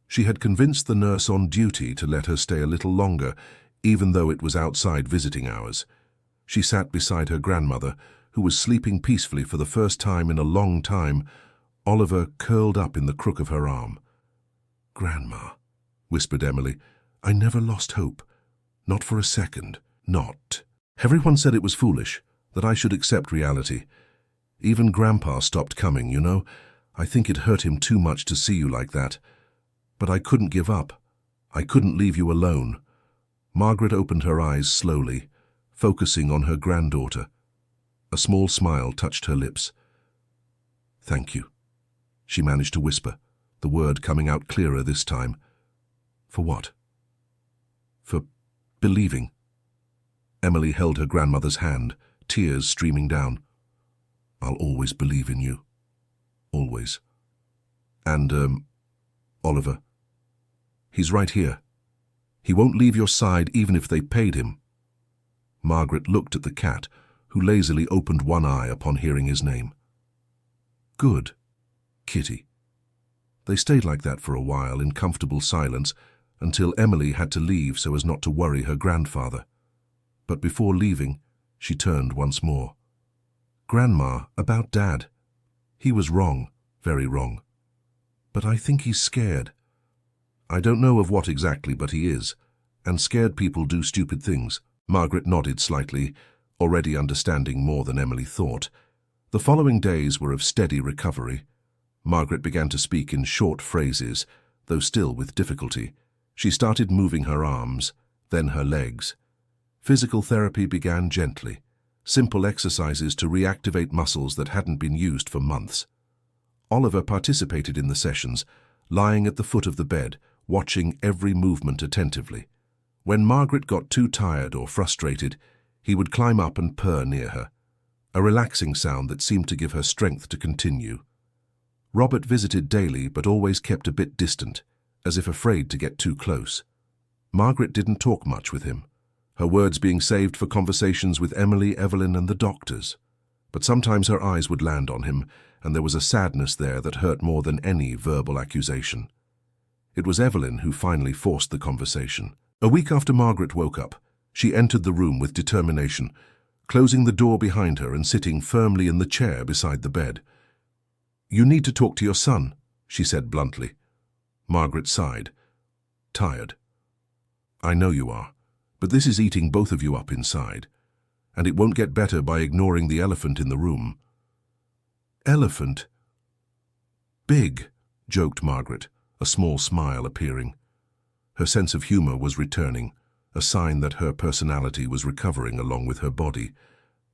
She had convinced the nurse on duty to let her stay a little longer, even though it was outside visiting hours. She sat beside her grandmother, who was sleeping peacefully for the first time in a long time, Oliver curled up in the crook of her arm. "Grandma," whispered Emily, "I never lost hope. Not for a second. Not. Everyone said it was foolish, that I should accept reality. Even Grandpa stopped coming, you know. I think it hurt him too much to see you like that. But I couldn't give up. I couldn't leave you alone." Margaret opened her eyes slowly, focusing on her granddaughter. A small smile touched her lips. "Thank you," she managed to whisper, the word coming out clearer this time. "For what?" "For believing." Emily held her grandmother's hand, tears streaming down. "I'll always believe in you. Always. And, Oliver. He's right here. He won't leave your side even if they paid him." Margaret looked at the cat, who lazily opened one eye upon hearing his name. "Good, Kitty." They stayed like that for a while in comfortable silence until Emily had to leave so as not to worry her grandfather. But before leaving, she turned once more. "Grandma, about Dad. He was wrong, very wrong. But I think he's scared. I don't know of what exactly, but he is. And scared people do stupid things." Margaret nodded slightly, already understanding more than Emily thought. The following days were of steady recovery. Margaret began to speak in short phrases, though still with difficulty. She started moving her arms, then her legs. Physical therapy began gently, simple exercises to reactivate muscles that hadn't been used for months. Oliver participated in the sessions, lying at the foot of the bed, watching every movement attentively. When Margaret got too tired or frustrated, he would climb up and purr near her, a relaxing sound that seemed to give her strength to continue. Robert visited daily but always kept a bit distant, as if afraid to get too close. Margaret didn't talk much with him, her words being saved for conversations with Emily, Evelyn, and the doctors. But sometimes her eyes would land on him, and there was a sadness there that hurt more than any verbal accusation. It was Evelyn who finally forced the conversation. A week after Margaret woke up, she entered the room with determination, closing the door behind her and sitting firmly in the chair beside the bed. "You need to talk to your son," she said bluntly. Margaret sighed. "Tired. I know you are, but this is eating both of you up inside, and it won't get better by ignoring the elephant in the room." "Elephant?" "Big," joked Margaret, a small smile appearing. Her sense of humor was returning, a sign that her personality was recovering along with her body.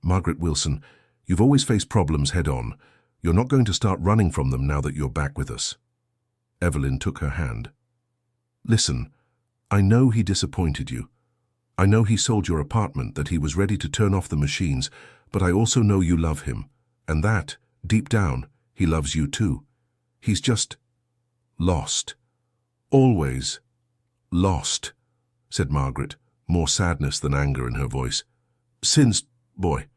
"Margaret Wilson, you've always faced problems head-on. You're not going to start running from them now that you're back with us." Evelyn took her hand. "Listen, I know he disappointed you. I know he sold your apartment, that he was ready to turn off the machines, but I also know you love him, and that, deep down, he loves you too. He's just lost. Always lost," said Margaret, more sadness than anger in her voice. "Since, boy,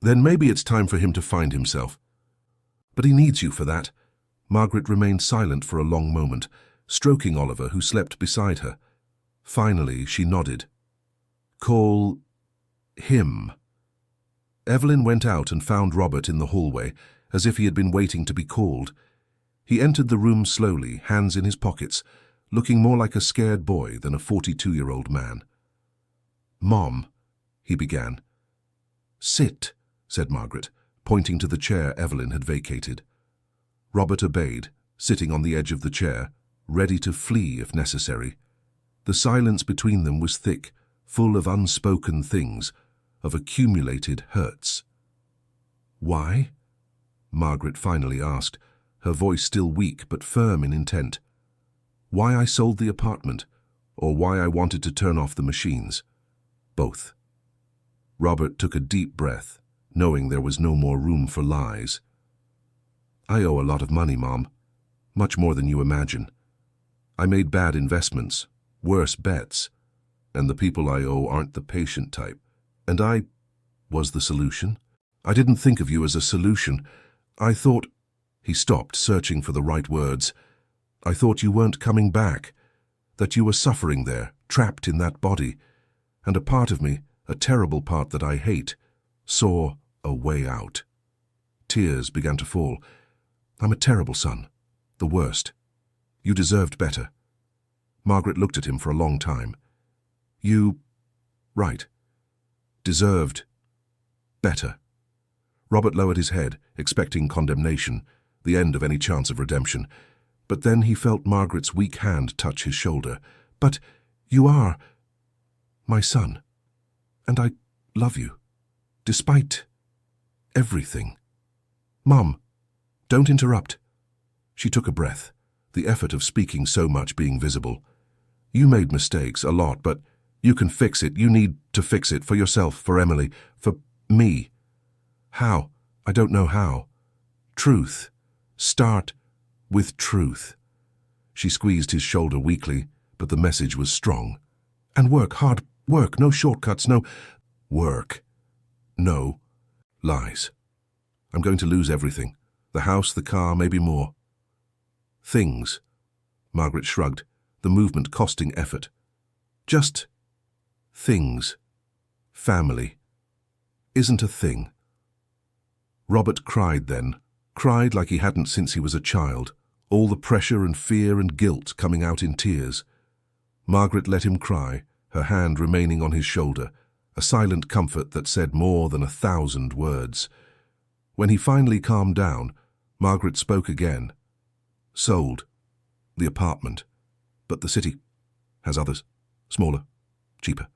then maybe it's time for him to find himself. But he needs you for that." Margaret remained silent for a long moment, stroking Oliver, who slept beside her. Finally, she nodded. "Call him." Evelyn went out and found Robert in the hallway, as if he had been waiting to be called. He entered the room slowly, hands in his pockets, looking more like a scared boy than a 42-year-old man. "Mom," he began. "Sit," said Margaret, pointing to the chair Evelyn had vacated. Robert obeyed, sitting on the edge of the chair, ready to flee if necessary. The silence between them was thick, full of unspoken things, of accumulated hurts. "Why?" Margaret finally asked, her voice still weak but firm in intent. "Why I sold the apartment, or why I wanted to turn off the machines. Both." Robert took a deep breath, knowing there was no more room for lies. "I owe a lot of money, Mom. Much more than you imagine. I made bad investments, worse bets, and the people I owe aren't the patient type. And I was the solution. I didn't think of you as a solution. I thought—" He stopped, searching for the right words. "I thought you weren't coming back, that you were suffering there, trapped in that body. And a part of me, a terrible part that I hate, saw a way out." Tears began to fall. "I'm a terrible son. The worst. You deserved better." Margaret looked at him for a long time. "You— right. Deserved better." Robert lowered his head, expecting condemnation, the end of any chance of redemption. But then he felt Margaret's weak hand touch his shoulder. "But you are my son, and I love you, despite everything." "Mum, don't interrupt." She took a breath, the effort of speaking so much being visible. "You made mistakes, a lot, but you can fix it. You need to fix it for yourself, for Emily, for me." "How?" "I don't know how." "Truth. Start with truth." She squeezed his shoulder weakly, but the message was strong. "And work, hard work, no shortcuts, no—" "Work. No lies. I'm going to lose everything. The house, the car, maybe more." "Things." Margaret shrugged, the movement costing effort. "Just things. Family isn't a thing." Robert cried then, cried like he hadn't since he was a child, all the pressure and fear and guilt coming out in tears. Margaret let him cry, her hand remaining on his shoulder, a silent comfort that said more than 1,000 words. When he finally calmed down, Margaret spoke again. "Sold. The apartment. But the city has others. Smaller. Cheaper."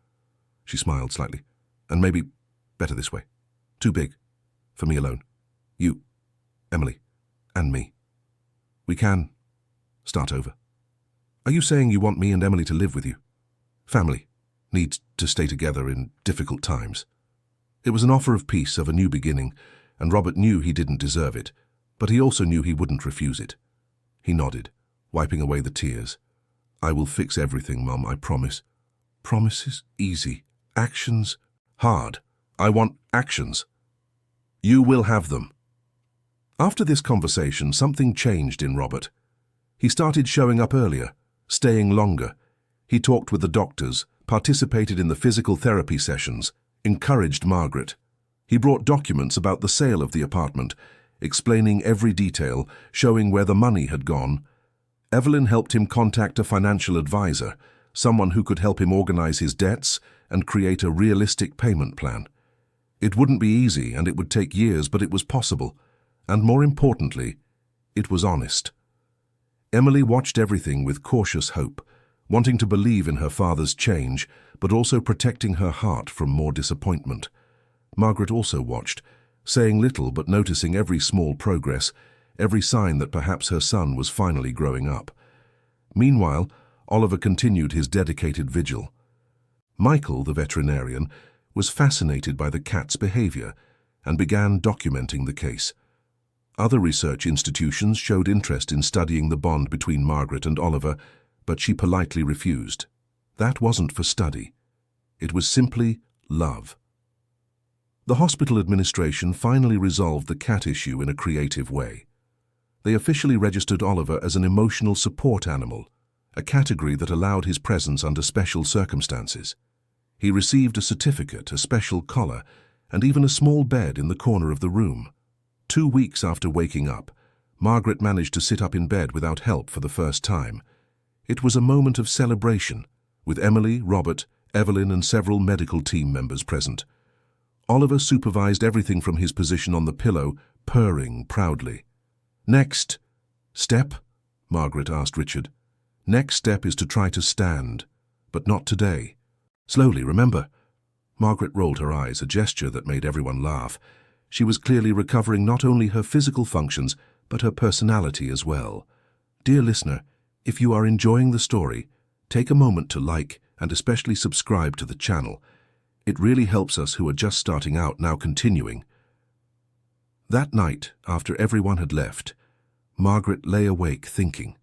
She smiled slightly. "And maybe better this way. Too big. For me alone. You, Emily, and me. We can start over." "Are you saying you want me and Emily to live with you?" "Family needs to stay together in difficult times." It was an offer of peace, of a new beginning, and Robert knew he didn't deserve it, but he also knew he wouldn't refuse it. He nodded, wiping away the tears. "I will fix everything, Mum, I promise." "Promises easy. Actions hard. I want actions." "You will have them." After this conversation, something changed in Robert. He started showing up earlier, staying longer. He talked with the doctors, participated in the physical therapy sessions, encouraged Margaret. He brought documents about the sale of the apartment, explaining every detail, showing where the money had gone. Evelyn helped him contact a financial advisor, someone who could help him organize his debts and create a realistic payment plan. It wouldn't be easy and it would take years, but it was possible. And more importantly, it was honest. Emily watched everything with cautious hope, wanting to believe in her father's change, but also protecting her heart from more disappointment. Margaret also watched, saying little but noticing every small progress, every sign that perhaps her son was finally growing up. Meanwhile, Oliver continued his dedicated vigil. Michael, the veterinarian, was fascinated by the cat's behavior and began documenting the case. Other research institutions showed interest in studying the bond between Margaret and Oliver, but she politely refused. That wasn't for study. It was simply love. The hospital administration finally resolved the cat issue in a creative way. They officially registered Oliver as an emotional support animal, a category that allowed his presence under special circumstances. He received a certificate, a special collar, and even a small bed in the corner of the room. 2 weeks after waking up, Margaret managed to sit up in bed without help for the first time. It was a moment of celebration, with Emily, Robert, Evelyn, and several medical team members present. Oliver supervised everything from his position on the pillow, purring proudly. "Next step?" Margaret asked Richard. "Next step is to try to stand, but not today. Slowly, remember." Margaret rolled her eyes, a gesture that made everyone laugh. She was clearly recovering not only her physical functions, but her personality as well. Dear listener, if you are enjoying the story, take a moment to like and especially subscribe to the channel. It really helps us who are just starting out now continuing. That night, after everyone had left, Margaret lay awake thinking.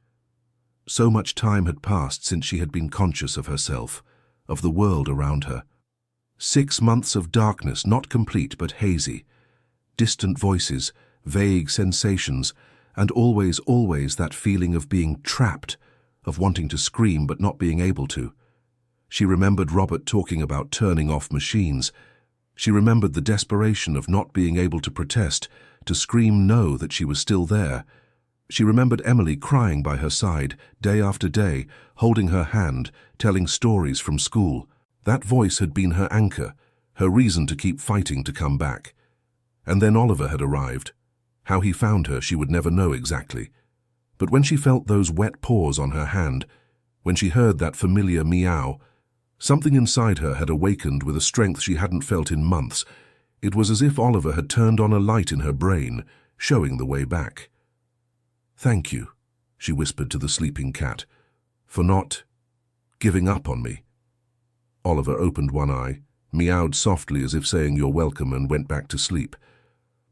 So much time had passed since she had been conscious of herself, of the world around her. 6 months of darkness, not complete but hazy. Distant voices, vague sensations, and always that feeling of being trapped, of wanting to scream but not being able to. She remembered Robert talking about turning off machines. She remembered the desperation of not being able to protest, to scream no that she was still there. She remembered Emily crying by her side, day after day, holding her hand, telling stories from school. That voice had been her anchor, her reason to keep fighting to come back. And then Oliver had arrived. How he found her she would never know exactly. But when she felt those wet paws on her hand, when she heard that familiar meow, something inside her had awakened with a strength she hadn't felt in months. It was as if Oliver had turned on a light in her brain, showing the way back. "Thank you," she whispered to the sleeping cat, "for not giving up on me." Oliver opened one eye, meowed softly as if saying you're welcome, and went back to sleep.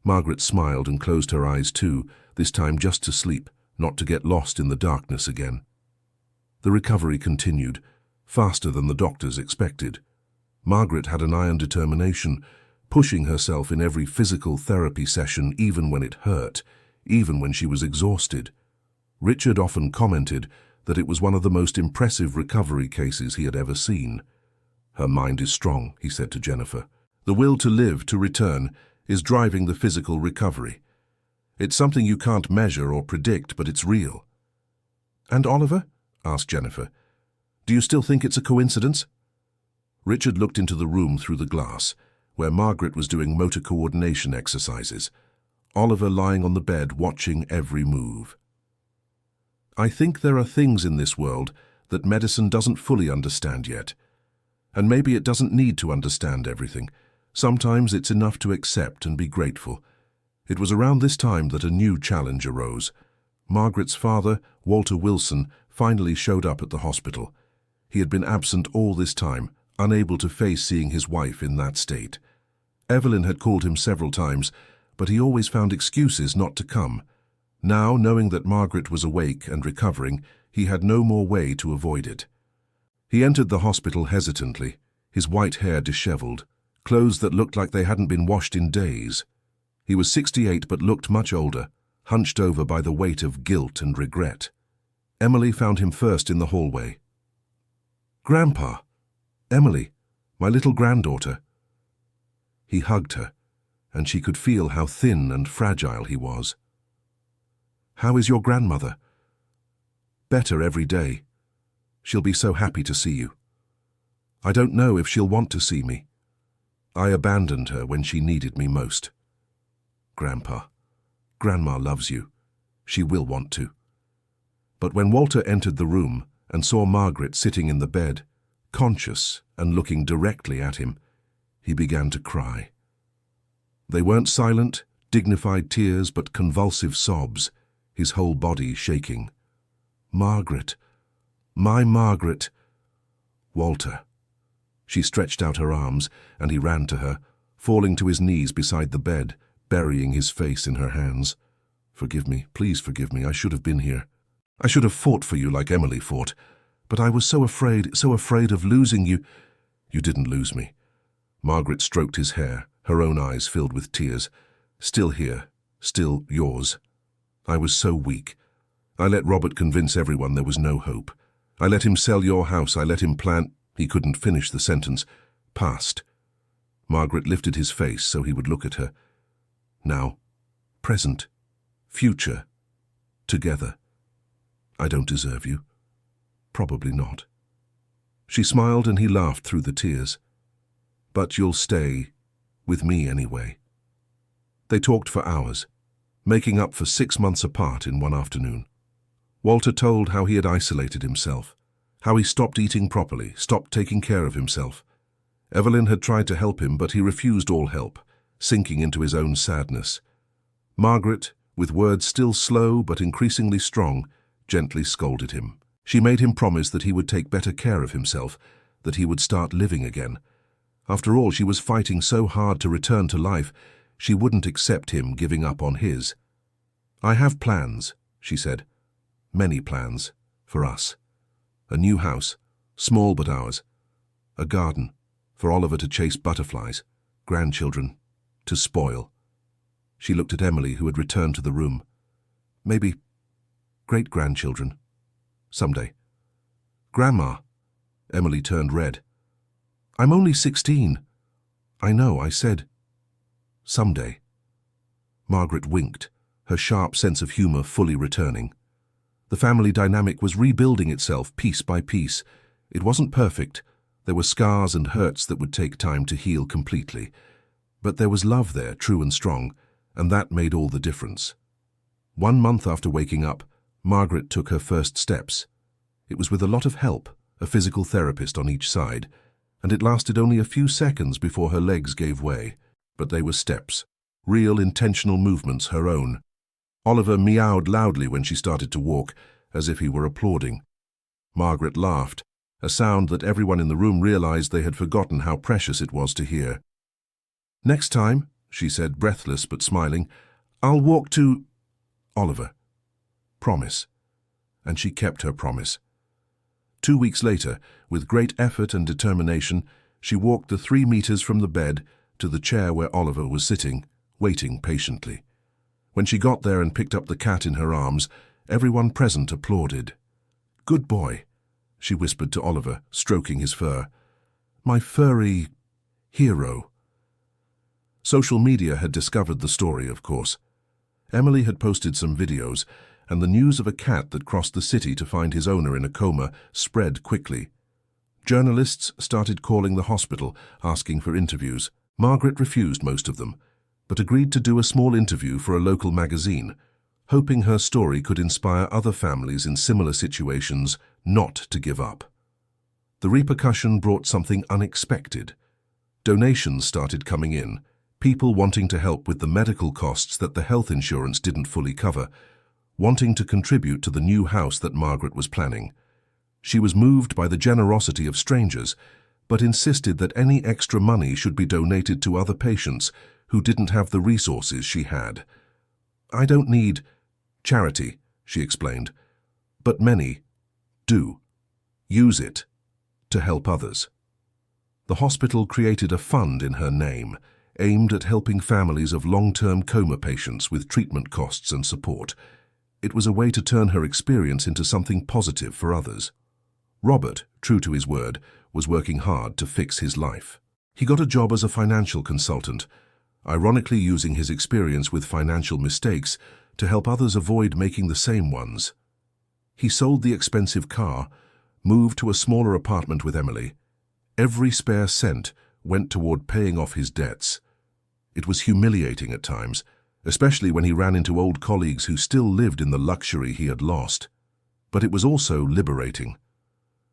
Margaret smiled and closed her eyes too, this time just to sleep, not to get lost in the darkness again. The recovery continued, faster than the doctors expected. Margaret had an iron determination, pushing herself in every physical therapy session even when it hurt, even when she was exhausted. Richard often commented that it was one of the most impressive recovery cases he had ever seen. "Her mind is strong," he said to Jennifer. "The will to live, to return, is driving the physical recovery. It's something you can't measure or predict, but it's real." "And Oliver?" asked Jennifer. "Do you still think it's a coincidence?" Richard looked into the room through the glass, where Margaret was doing motor coordination exercises, Oliver lying on the bed watching every move. "I think there are things in this world that medicine doesn't fully understand yet. And maybe it doesn't need to understand everything. Sometimes it's enough to accept and be grateful." It was around this time that a new challenge arose. Margaret's father, Walter Wilson, finally showed up at the hospital. He had been absent all this time, unable to face seeing his wife in that state. Evelyn had called him several times, but he always found excuses not to come. Now, knowing that Margaret was awake and recovering, he had no more way to avoid it. He entered the hospital hesitantly, his white hair disheveled, clothes that looked like they hadn't been washed in days. He was 68 but looked much older, hunched over by the weight of guilt and regret. Emily found him first in the hallway. "Grandpa! Emily, my little granddaughter." He hugged her, and she could feel how thin and fragile he was. "How is your grandmother?" "Better every day. She'll be so happy to see you. I don't know if she'll want to see me. I abandoned her when she needed me most." "Grandpa, Grandma loves you. She will want to." But when Walter entered the room and saw Margaret sitting in the bed, conscious and looking directly at him, he began to cry. They weren't silent, dignified tears, but convulsive sobs, his whole body shaking. "Margaret, my Margaret." "Walter." She stretched out her arms, and he ran to her, falling to his knees beside the bed, burying his face in her hands. "Forgive me, please forgive me. I should have been here. I should have fought for you like Emily fought. But I was so afraid of losing you." "You didn't lose me." Margaret stroked his hair, her own eyes filled with tears. "Still here, still yours. I was so weak. I let Robert convince everyone there was no hope. I let him sell your house, I let him plant—" He couldn't finish the sentence. "Past." Margaret lifted his face so he would look at her. "Now, present, future, together. I don't deserve you. Probably not." She smiled and he laughed through the tears. "But you'll stay, with me anyway." They talked for hours, making up for 6 months apart in one afternoon. Walter told how he had isolated himself, how he stopped eating properly, stopped taking care of himself. Evelyn had tried to help him, but he refused all help, sinking into his own sadness. Margaret, with words still slow but increasingly strong, gently scolded him. She made him promise that he would take better care of himself, that he would start living again. After all, she was fighting so hard to return to life, she wouldn't accept him giving up on his. "I have plans," she said. "Many plans, for us. A new house, small but ours. A garden, for Oliver to chase butterflies. Grandchildren, to spoil." She looked at Emily, who had returned to the room. Maybe great-grandchildren. Someday. Grandma. Emily turned red. I'm only 16. I know, I said. Someday. Margaret winked, her sharp sense of humor fully returning. The family dynamic was rebuilding itself piece by piece. It wasn't perfect. There were scars and hurts that would take time to heal completely. But there was love there, true and strong, and that made all the difference. 1 month after waking up, Margaret took her first steps. It was with a lot of help, a physical therapist on each side, and it lasted only a few seconds before her legs gave way. But they were steps, real intentional movements, her own. Oliver meowed loudly when she started to walk, as if he were applauding. Margaret laughed, a sound that everyone in the room realized they had forgotten how precious it was to hear. Next time, she said, breathless but smiling, I'll walk to Oliver. Promise. And she kept her promise. 2 weeks later, with great effort and determination, she walked the 3 meters from the bed to the chair where Oliver was sitting, waiting patiently. When she got there and picked up the cat in her arms, everyone present applauded. Good boy, she whispered to Oliver, stroking his fur. My furry hero. Social media had discovered the story, of course. Emily had posted some videos, and the news of a cat that crossed the city to find his owner in a coma spread quickly. Journalists started calling the hospital, asking for interviews. Margaret refused most of them, but agreed to do a small interview for a local magazine, hoping her story could inspire other families in similar situations not to give up. The repercussion brought something unexpected. Donations started coming in, people wanting to help with the medical costs that the health insurance didn't fully cover, wanting to contribute to the new house that Margaret was planning. She was moved by the generosity of strangers, but insisted that any extra money should be donated to other patients who didn't have the resources she had. I don't need charity, she explained, but many do. Use it to help others. The hospital created a fund in her name, aimed at helping families of long-term coma patients with treatment costs and support. It was a way to turn her experience into something positive for others. Robert, true to his word, was working hard to fix his life. He got a job as a financial consultant, ironically using his experience with financial mistakes to help others avoid making the same ones. He sold the expensive car, moved to a smaller apartment with Emily. Every spare cent went toward paying off his debts. It was humiliating at times, especially when he ran into old colleagues who still lived in the luxury he had lost. But it was also liberating.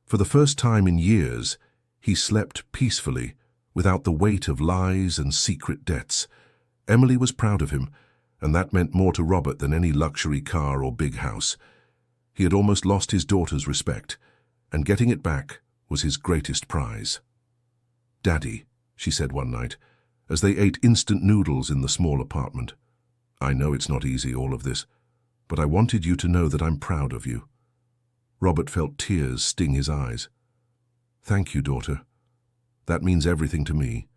For the first time in years, he slept peacefully, without the weight of lies and secret debts. Emily was proud of him, and that meant more to Robert than any luxury car or big house. He had almost lost his daughter's respect, and getting it back was his greatest prize. Daddy, she said one night, as they ate instant noodles in the small apartment. I know it's not easy, all of this, but I wanted you to know that I'm proud of you. Robert felt tears sting his eyes. Thank you, daughter. That means everything to me.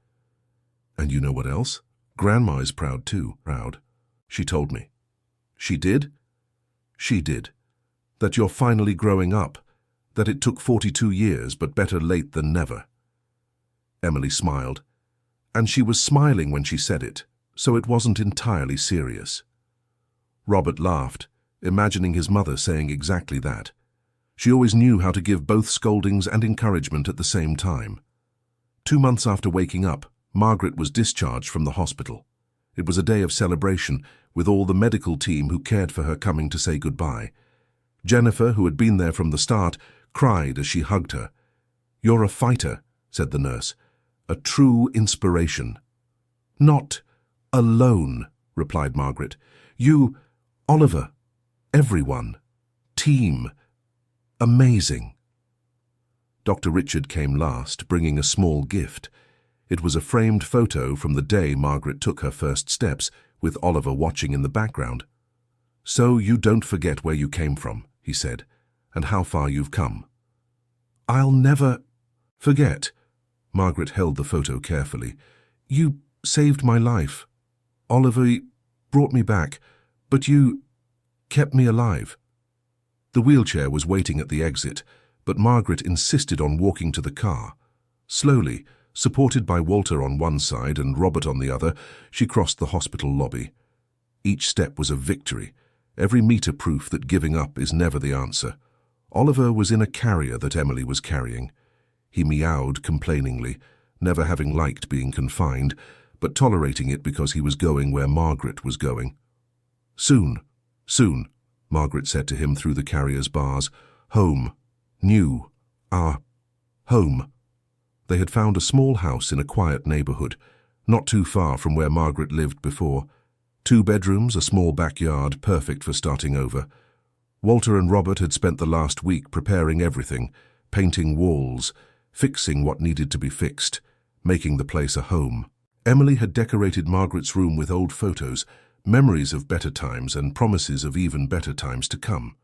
And you know what else? Grandma is proud too. Proud, she told me. She did? She did. That you're finally growing up. That it took 42 years, but better late than never. Emily smiled. And she was smiling when she said it, so it wasn't entirely serious. Robert laughed, imagining his mother saying exactly that. She always knew how to give both scoldings and encouragement at the same time. 2 months after waking up, Margaret was discharged from the hospital. It was a day of celebration, with all the medical team who cared for her coming to say goodbye. Jennifer, who had been there from the start, cried as she hugged her. "You're a fighter," said the nurse. "A true inspiration." "Not alone," replied Margaret. "You, Oliver, everyone, team, amazing." Dr. Richard came last, bringing a small gift. It was a framed photo from the day Margaret took her first steps, with Oliver watching in the background. "So you don't forget where you came from," he said, "and how far you've come." "I'll never forget." Margaret held the photo carefully. "You saved my life. Oliver, brought me back, but you kept me alive." The wheelchair was waiting at the exit, but Margaret insisted on walking to the car. Slowly, supported by Walter on one side and Robert on the other, she crossed the hospital lobby. Each step was a victory, every meter proof that giving up is never the answer. Oliver was in a carrier that Emily was carrying. He meowed complainingly, never having liked being confined, but tolerating it because he was going where Margaret was going. "Soon, soon," Margaret said to him through the carrier's bars. "Home. New. Our home." They had found a small house in a quiet neighborhood, not too far from where Margaret lived before. 2 bedrooms, a small backyard, perfect for starting over. Walter and Robert had spent the last week preparing everything, painting walls, fixing what needed to be fixed, making the place a home. Emily had decorated Margaret's room with old photos, memories of better times and promises of even better times to come.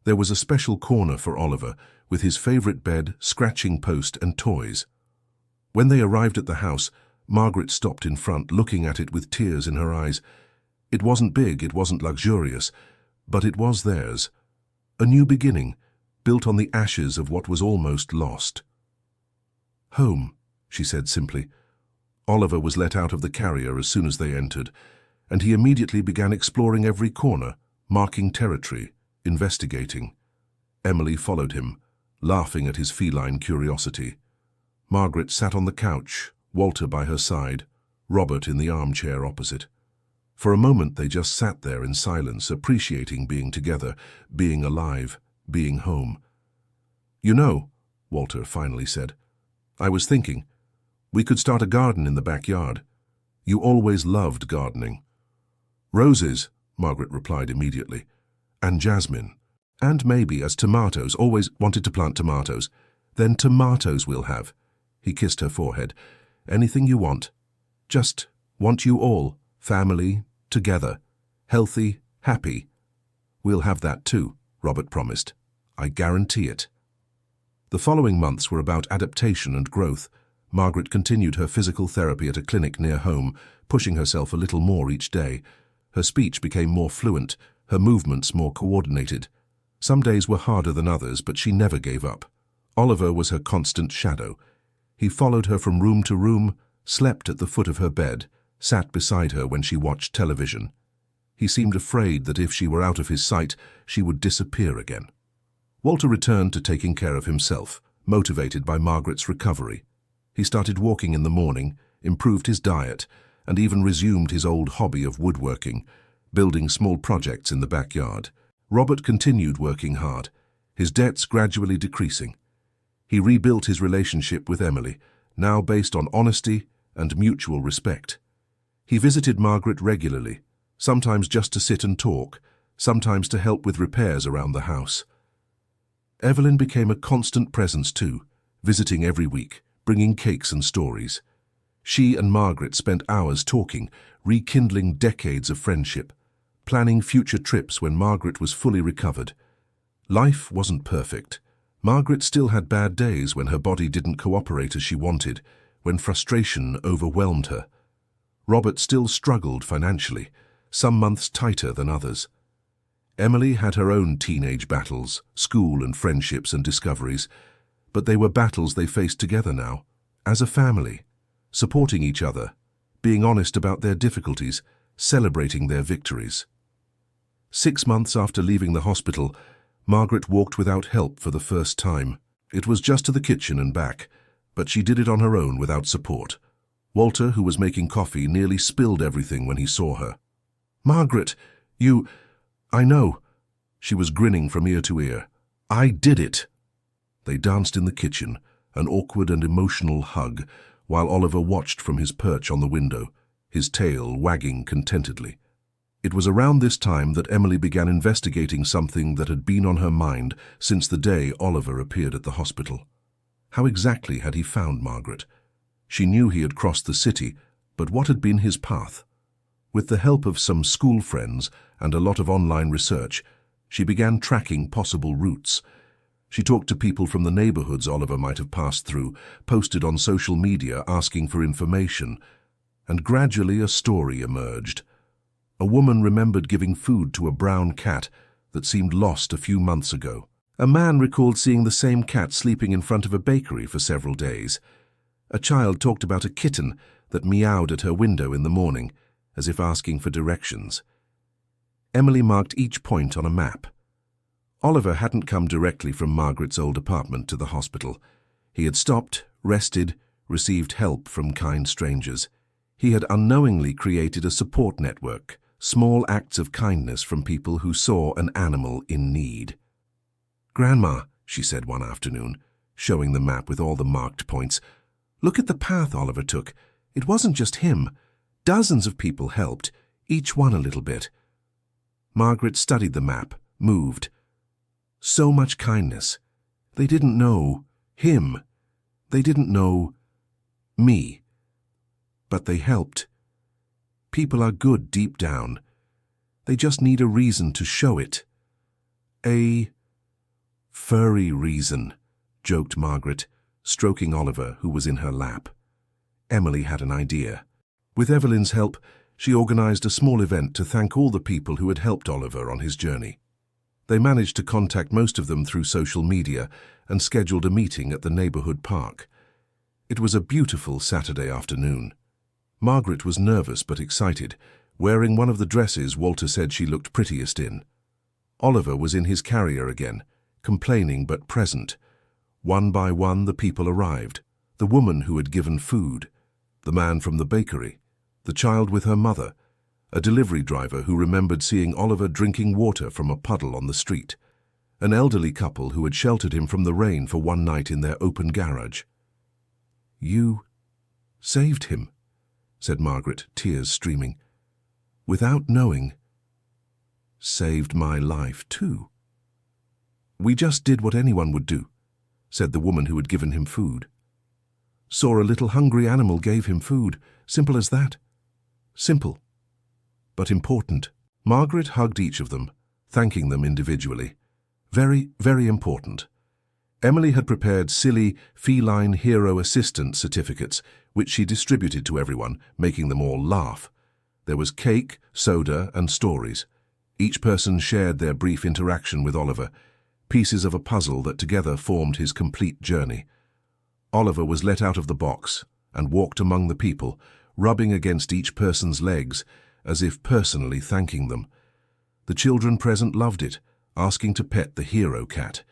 There was a special corner for Oliver, with his favorite bed, scratching post and toys. When they arrived at the house, Margaret stopped in front, looking at it with tears in her eyes. It wasn't big, it wasn't luxurious, but it was theirs. A new beginning, built on the ashes of what was almost lost. "Home," she said simply. Oliver was let out of the carrier as soon as they entered, and he immediately began exploring every corner, marking territory, investigating. Emily followed him, laughing at his feline curiosity. Margaret sat on the couch, Walter by her side, Robert in the armchair opposite. For a moment they just sat there in silence, appreciating being together, being alive, being home. "You know," Walter finally said, "I was thinking, we could start a garden in the backyard. You always loved gardening." "Roses," Margaret replied immediately, "and jasmine. And maybe as tomatoes, always wanted to plant tomatoes. Then tomatoes we'll have." He kissed her forehead. "Anything you want. Just want you all, family, together, healthy, happy." "We'll have that too," Robert promised. "I guarantee it." The following months were about adaptation and growth. Margaret continued her physical therapy at a clinic near home, pushing herself a little more each day. Her speech became more fluent, her movements more coordinated. Some days were harder than others, but she never gave up. Oliver was her constant shadow. He followed her from room to room, slept at the foot of her bed, sat beside her when she watched television. He seemed afraid that if she were out of his sight, she would disappear again. Walter returned to taking care of himself, motivated by Margaret's recovery. He started walking in the morning, improved his diet, and even resumed his old hobby of woodworking, building small projects in the backyard. Robert continued working hard, his debts gradually decreasing. He rebuilt his relationship with Emily, now based on honesty and mutual respect. He visited Margaret regularly, sometimes just to sit and talk, sometimes to help with repairs around the house. Evelyn became a constant presence too, visiting every week, bringing cakes and stories. She and Margaret spent hours talking, rekindling decades of friendship, planning future trips when Margaret was fully recovered. Life wasn't perfect. Margaret still had bad days when her body didn't cooperate as she wanted, when frustration overwhelmed her. Robert still struggled financially, some months tighter than others. Emily had her own teenage battles, school and friendships and discoveries, but they were battles they faced together now, as a family, supporting each other, being honest about their difficulties, celebrating their victories. 6 months after leaving the hospital, Margaret walked without help for the first time. It was just to the kitchen and back, but she did it on her own without support. Walter, who was making coffee, nearly spilled everything when he saw her. "Margaret, I know." She was grinning from ear to ear. "I did it." They danced in the kitchen, an awkward and emotional hug, while Oliver watched from his perch on the window, his tail wagging contentedly. It was around this time that Emily began investigating something that had been on her mind since the day Oliver appeared at the hospital. How exactly had he found Margaret? She knew he had crossed the city, but what had been his path? With the help of some school friends and a lot of online research, she began tracking possible routes. She talked to people from the neighborhoods Oliver might have passed through, posted on social media asking for information, and gradually a story emerged. A woman remembered giving food to a brown cat that seemed lost a few months ago. A man recalled seeing the same cat sleeping in front of a bakery for several days. A child talked about a kitten that meowed at her window in the morning, as if asking for directions. Emily marked each point on a map. Oliver hadn't come directly from Margaret's old apartment to the hospital. He had stopped, rested, received help from kind strangers. He had unknowingly created a support network, small acts of kindness from people who saw an animal in need. "Grandma," she said one afternoon, showing the map with all the marked points, "look at the path Oliver took. It wasn't just him. Dozens of people helped, each one a little bit." Margaret studied the map, moved. So much kindness. They didn't know him. They didn't know me. But they helped. People are good deep down. They just need a reason to show it. A furry reason, joked Margaret, stroking Oliver, who was in her lap. Emily had an idea. With Evelyn's help, she organized a small event to thank all the people who had helped Oliver on his journey. They managed to contact most of them through social media and scheduled a meeting at the neighborhood park. It was a beautiful Saturday afternoon. Margaret was nervous but excited, wearing one of the dresses Walter said she looked prettiest in. Oliver was in his carrier again, complaining but present. One by one the people arrived. The woman who had given food, the man from the bakery, the child with her mother, a delivery driver who remembered seeing Oliver drinking water from a puddle on the street, an elderly couple who had sheltered him from the rain for one night in their open garage. "You saved him," said Margaret, tears streaming. "Without knowing, saved my life too." "We just did what anyone would do," said the woman who had given him food. "Saw a little hungry animal, gave him food. Simple as that. Simple, but important." Margaret hugged each of them, thanking them individually. Very, very important. Emily had prepared silly feline hero assistant certificates, which she distributed to everyone, making them all laugh. There was cake, soda, and stories. Each person shared their brief interaction with Oliver, pieces of a puzzle that together formed his complete journey. Oliver was let out of the box and walked among the people, rubbing against each person's legs, as if personally thanking them. The children present loved it, asking to pet the hero cat.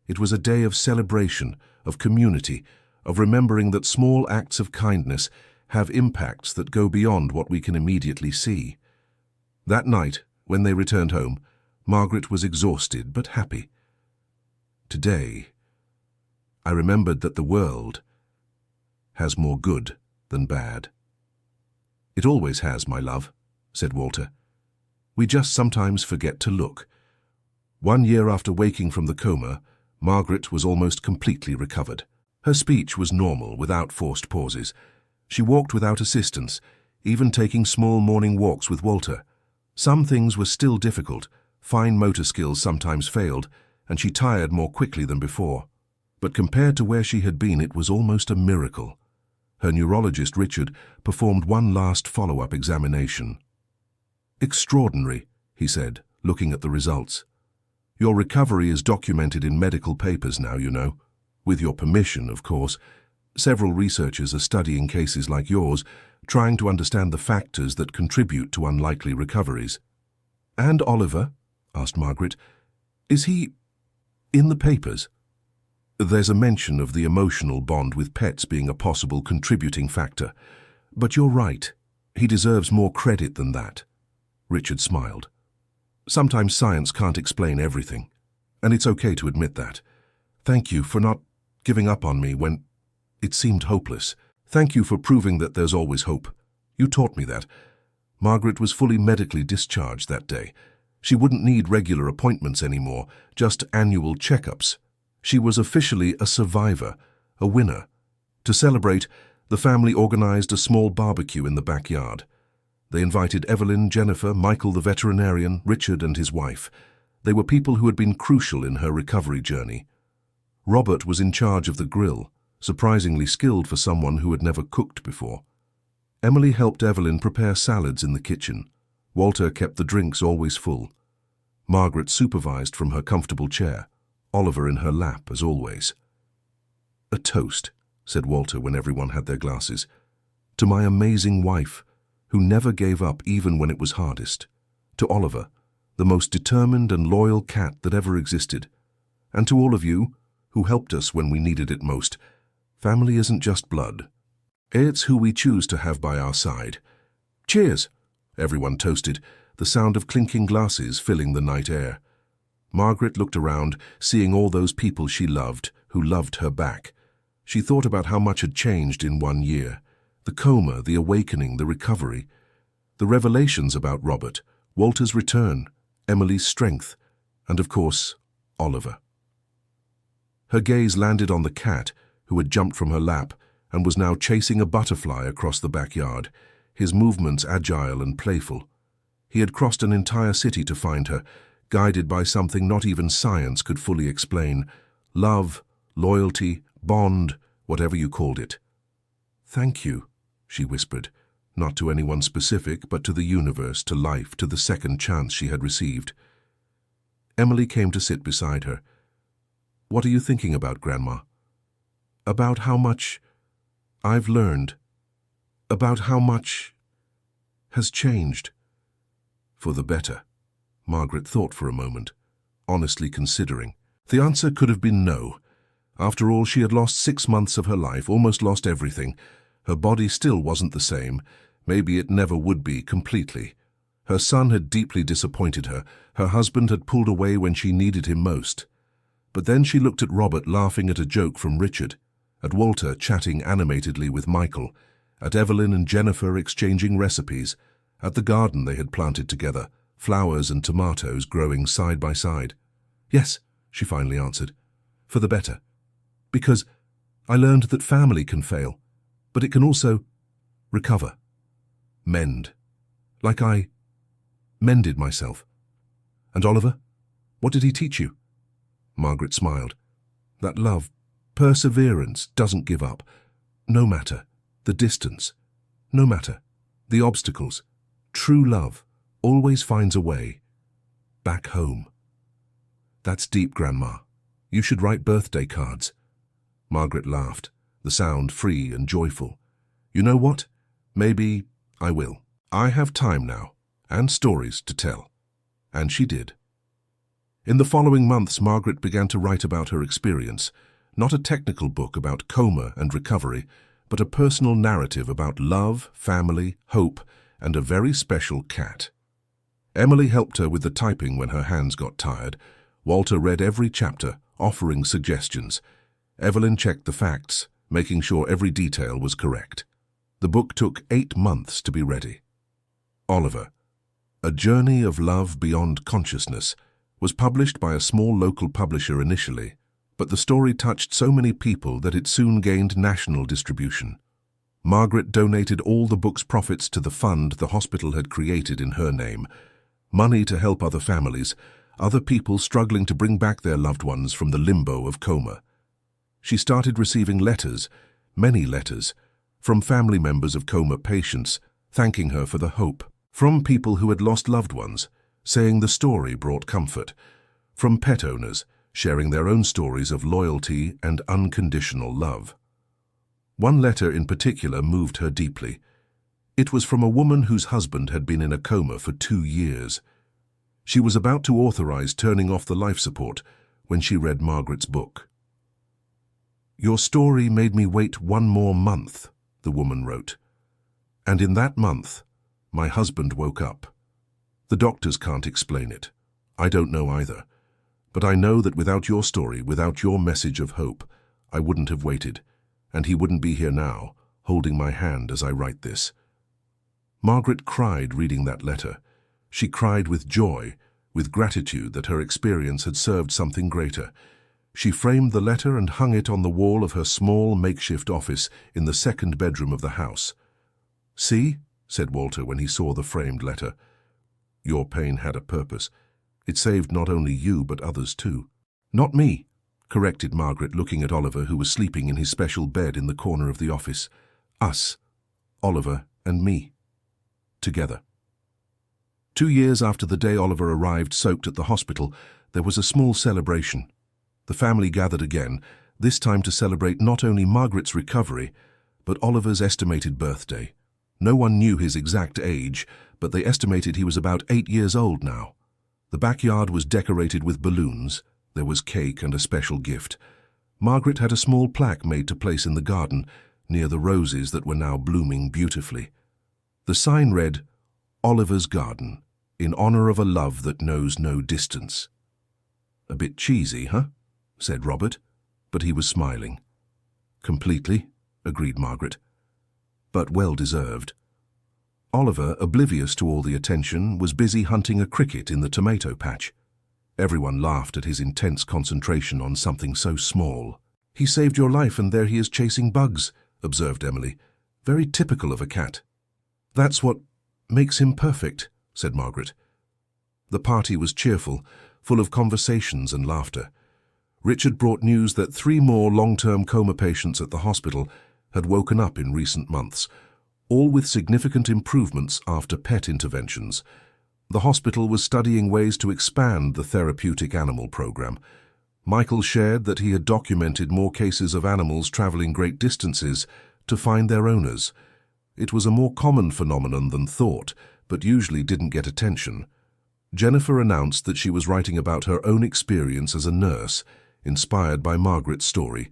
It was a day of celebration, of community, of remembering that small acts of kindness have impacts that go beyond what we can immediately see. That night, when they returned home, Margaret was exhausted but happy. Today, I remembered that the world has more good than bad. "It always has, my love," said Walter. "We just sometimes forget to look." 1 year after waking from the coma, Margaret was almost completely recovered. Her speech was normal, without forced pauses. She walked without assistance, even taking small morning walks with Walter. Some things were still difficult. Fine motor skills sometimes failed, and she tired more quickly than before. But compared to where she had been, it was almost a miracle. Her neurologist, Richard, performed one last follow-up examination. "Extraordinary," he said, looking at the results. "Your recovery is documented in medical papers now, you know. With your permission, of course. Several researchers are studying cases like yours, trying to understand the factors that contribute to unlikely recoveries." "And Oliver?" asked Margaret. "Is he in the papers?" "There's a mention of the emotional bond with pets being a possible contributing factor. But you're right. He deserves more credit than that." Richard smiled. "Sometimes science can't explain everything, and it's okay to admit that. Thank you for not giving up on me when it seemed hopeless. Thank you for proving that there's always hope. You taught me that." Margaret was fully medically discharged that day. She wouldn't need regular appointments anymore, just annual checkups. She was officially a survivor, a winner. To celebrate, the family organized a small barbecue in the backyard. They invited Evelyn, Jennifer, Michael the veterinarian, Richard and his wife. They were people who had been crucial in her recovery journey. Robert was in charge of the grill, surprisingly skilled for someone who had never cooked before. Emily helped Evelyn prepare salads in the kitchen. Walter kept the drinks always full. Margaret supervised from her comfortable chair, Oliver in her lap as always. "A toast," said Walter when everyone had their glasses, "to my amazing wife, who never gave up even when it was hardest. To Oliver, the most determined and loyal cat that ever existed. And to all of you, who helped us when we needed it most. Family isn't just blood. It's who we choose to have by our side. Cheers!" Everyone toasted, the sound of clinking glasses filling the night air. Margaret looked around, seeing all those people she loved, who loved her back. She thought about how much had changed in 1 year. The coma, the awakening, the recovery. The revelations about Robert, Walter's return, Emily's strength, and of course, Oliver. Her gaze landed on the cat, who had jumped from her lap and was now chasing a butterfly across the backyard, his movements agile and playful. He had crossed an entire city to find her, guided by something not even science could fully explain. Love, loyalty, bond, whatever you called it. "Thank you," she whispered, not to anyone specific, but to the universe, to life, to the second chance she had received. Emily came to sit beside her. "What are you thinking about, Grandma?" "About how much I've learned. About how much has changed." "For the better." Margaret thought for a moment, honestly considering. The answer could have been no. After all, she had lost 6 months of her life, almost lost everything. Her body still wasn't the same. Maybe it never would be, completely. Her son had deeply disappointed her. Her husband had pulled away when she needed him most. But then she looked at Robert laughing at a joke from Richard, at Walter chatting animatedly with Michael, at Evelyn and Jennifer exchanging recipes, at the garden they had planted together, flowers and tomatoes growing side by side. "Yes," she finally answered, "for the better. Because I learned that family can fail, but it can also recover, mend, like I mended myself." "And Oliver, what did he teach you?" Margaret smiled. "That love, perseverance, doesn't give up. No matter the distance, no matter the obstacles, true love always finds a way back home." "That's deep, Grandma. You should write birthday cards." Margaret laughed, the sound free and joyful. "You know what? Maybe I will. I have time now, and stories to tell." And she did. In the following months, Margaret began to write about her experience, not a technical book about coma and recovery, but a personal narrative about love, family, hope, and a very special cat. Emily helped her with the typing when her hands got tired. Walter read every chapter, offering suggestions. Evelyn checked the facts, making sure every detail was correct. The book took 8 months to be ready. Oliver, A Journey of Love Beyond Consciousness, was published by a small local publisher initially, but the story touched so many people that it soon gained national distribution. Margaret donated all the book's profits to the fund the hospital had created in her name, money to help other families, other people struggling to bring back their loved ones from the limbo of coma. She started receiving letters, many letters, from family members of coma patients, thanking her for the hope, from people who had lost loved ones, saying the story brought comfort, from pet owners, sharing their own stories of loyalty and unconditional love. One letter in particular moved her deeply. It was from a woman whose husband had been in a coma for 2 years. She was about to authorize turning off the life support when she read Margaret's book. "Your story made me wait 1 more month," the woman wrote. "And in that month, my husband woke up. The doctors can't explain it. I don't know either. But I know that without your story, without your message of hope, I wouldn't have waited, and he wouldn't be here now, holding my hand as I write this." Margaret cried reading that letter. She cried with joy, with gratitude that her experience had served something greater. She framed the letter and hung it on the wall of her small makeshift office in the 2nd bedroom of the house. "See," said Walter when he saw the framed letter. "Your pain had a purpose. It saved not only you, but others too." "Not me," corrected Margaret, looking at Oliver, who was sleeping in his special bed in the corner of the office. "Us, Oliver and me, together." 2 years after the day Oliver arrived soaked at the hospital, there was a small celebration. The family gathered again, this time to celebrate not only Margaret's recovery, but Oliver's estimated birthday. No one knew his exact age, but they estimated he was about 8 years old now. The backyard was decorated with balloons. There was cake and a special gift. Margaret had a small plaque made to place in the garden, near the roses that were now blooming beautifully. The sign read, "Oliver's Garden, in honor of a love that knows no distance." "A bit cheesy, huh?" said Robert, but he was smiling. "Completely," agreed Margaret, "but well deserved." Oliver, oblivious to all the attention, was busy hunting a cricket in the tomato patch. Everyone laughed at his intense concentration on something so small. "He saved your life and there he is chasing bugs," observed Emily. "Very typical of a cat." "That's what makes him perfect," said Margaret. The party was cheerful, full of conversations and laughter. Richard brought news that 3 more long-term coma patients at the hospital had woken up in recent months, all with significant improvements after PET interventions. The hospital was studying ways to expand the therapeutic animal program. Michael shared that he had documented more cases of animals traveling great distances to find their owners. It was a more common phenomenon than thought, but usually didn't get attention. Jennifer announced that she was writing about her own experience as a nurse, inspired by Margaret's story.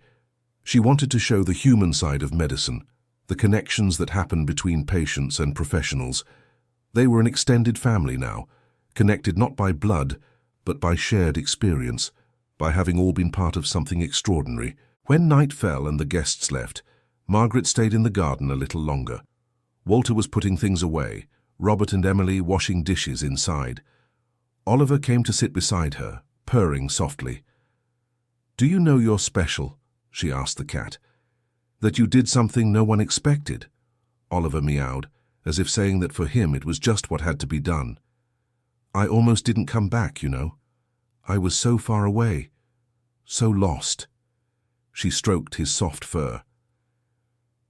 She wanted to show the human side of medicine, the connections that happen between patients and professionals. They were an extended family now, connected not by blood, but by shared experience, by having all been part of something extraordinary. When night fell and the guests left, Margaret stayed in the garden a little longer. Walter was putting things away, Robert and Emily washing dishes inside. Oliver came to sit beside her, purring softly. "Do you know you're special?" she asked the cat. "That you did something no one expected?" Oliver meowed, as if saying that for him it was just what had to be done. "I almost didn't come back, you know. I was so far away, so lost." She stroked his soft fur.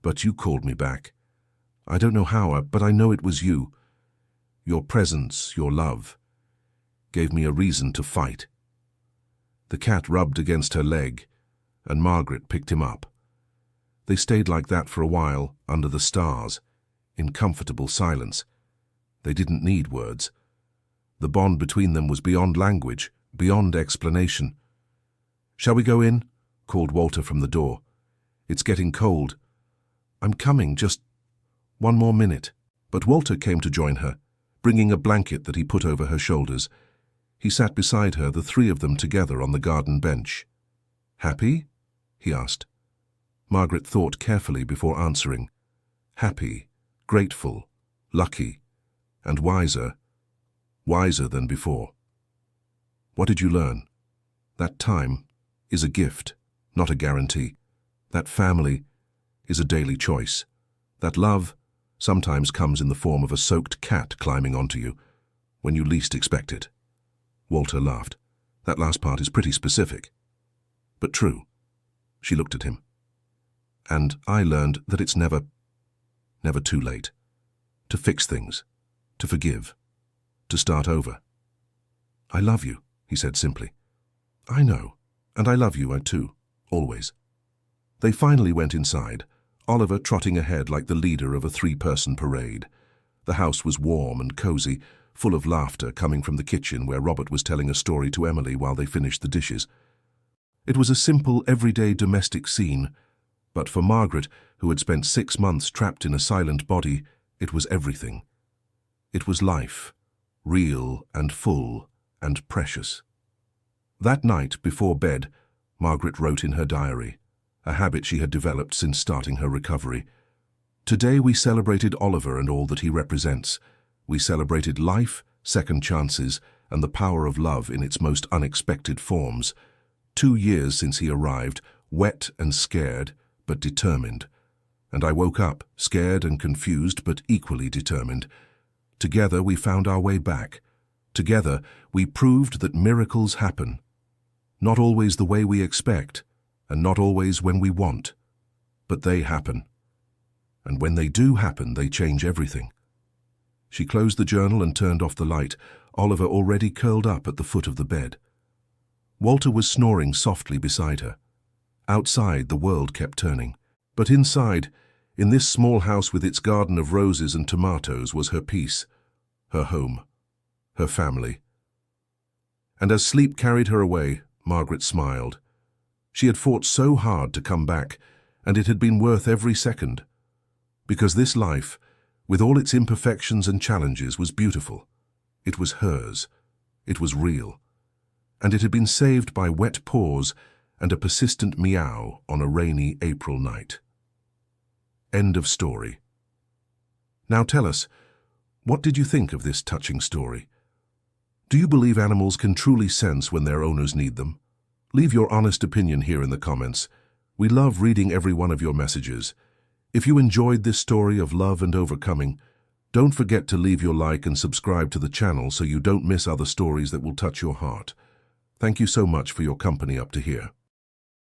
"But you called me back. I don't know how, but I know it was you. Your presence, your love, gave me a reason to fight." The cat rubbed against her leg, and Margaret picked him up. They stayed like that for a while, under the stars, in comfortable silence. They didn't need words. The bond between them was beyond language, beyond explanation. "Shall we go in?" called Walter from the door. "It's getting cold." "I'm coming, just 1 more minute." But Walter came to join her, bringing a blanket that he put over her shoulders. He sat beside her, the 3 of them together on the garden bench. "Happy?" he asked. Margaret thought carefully before answering. Happy, grateful, lucky, and wiser than before. "What did you learn?" "That time is a gift, not a guarantee. That family is a daily choice. That love sometimes comes in the form of a soaked cat climbing onto you, when you least expect it." Walter laughed. "That last part is pretty specific, but true." She looked at him. "And I learned that it's never too late. To fix things, to forgive, to start over." "I love you," he said simply. "I know, and I love you too, always." They finally went inside, Oliver trotting ahead like the leader of a 3-person parade. The house was warm and cozy, full of laughter coming from the kitchen where Robert was telling a story to Emily while they finished the dishes. It was a simple, everyday domestic scene, but for Margaret, who had spent 6 months trapped in a silent body, it was everything. It was life, real and full and precious. That night, before bed, Margaret wrote in her diary, a habit she had developed since starting her recovery. "Today we celebrated Oliver and all that he represents. We celebrated life, second chances, and the power of love in its most unexpected forms. 2 years since he arrived, wet and scared, but determined. And I woke up, scared and confused, but equally determined. Together we found our way back. Together we proved that miracles happen. Not always the way we expect, and not always when we want. But they happen. And when they do happen, they change everything." She closed the journal and turned off the light, Oliver already curled up at the foot of the bed. Walter was snoring softly beside her. Outside, the world kept turning. But inside, in this small house with its garden of roses and tomatoes, was her peace, her home, her family. And as sleep carried her away, Margaret smiled. She had fought so hard to come back, and it had been worth every second. Because this life, with all its imperfections and challenges, was beautiful. It was hers. It was real. And it had been saved by wet paws and a persistent meow on a rainy April night. End of story. Now tell us, what did you think of this touching story? Do you believe animals can truly sense when their owners need them? Leave your honest opinion here in the comments. We love reading every one of your messages. If you enjoyed this story of love and overcoming, don't forget to leave your like and subscribe to the channel so you don't miss other stories that will touch your heart. Thank you so much for your company up to here.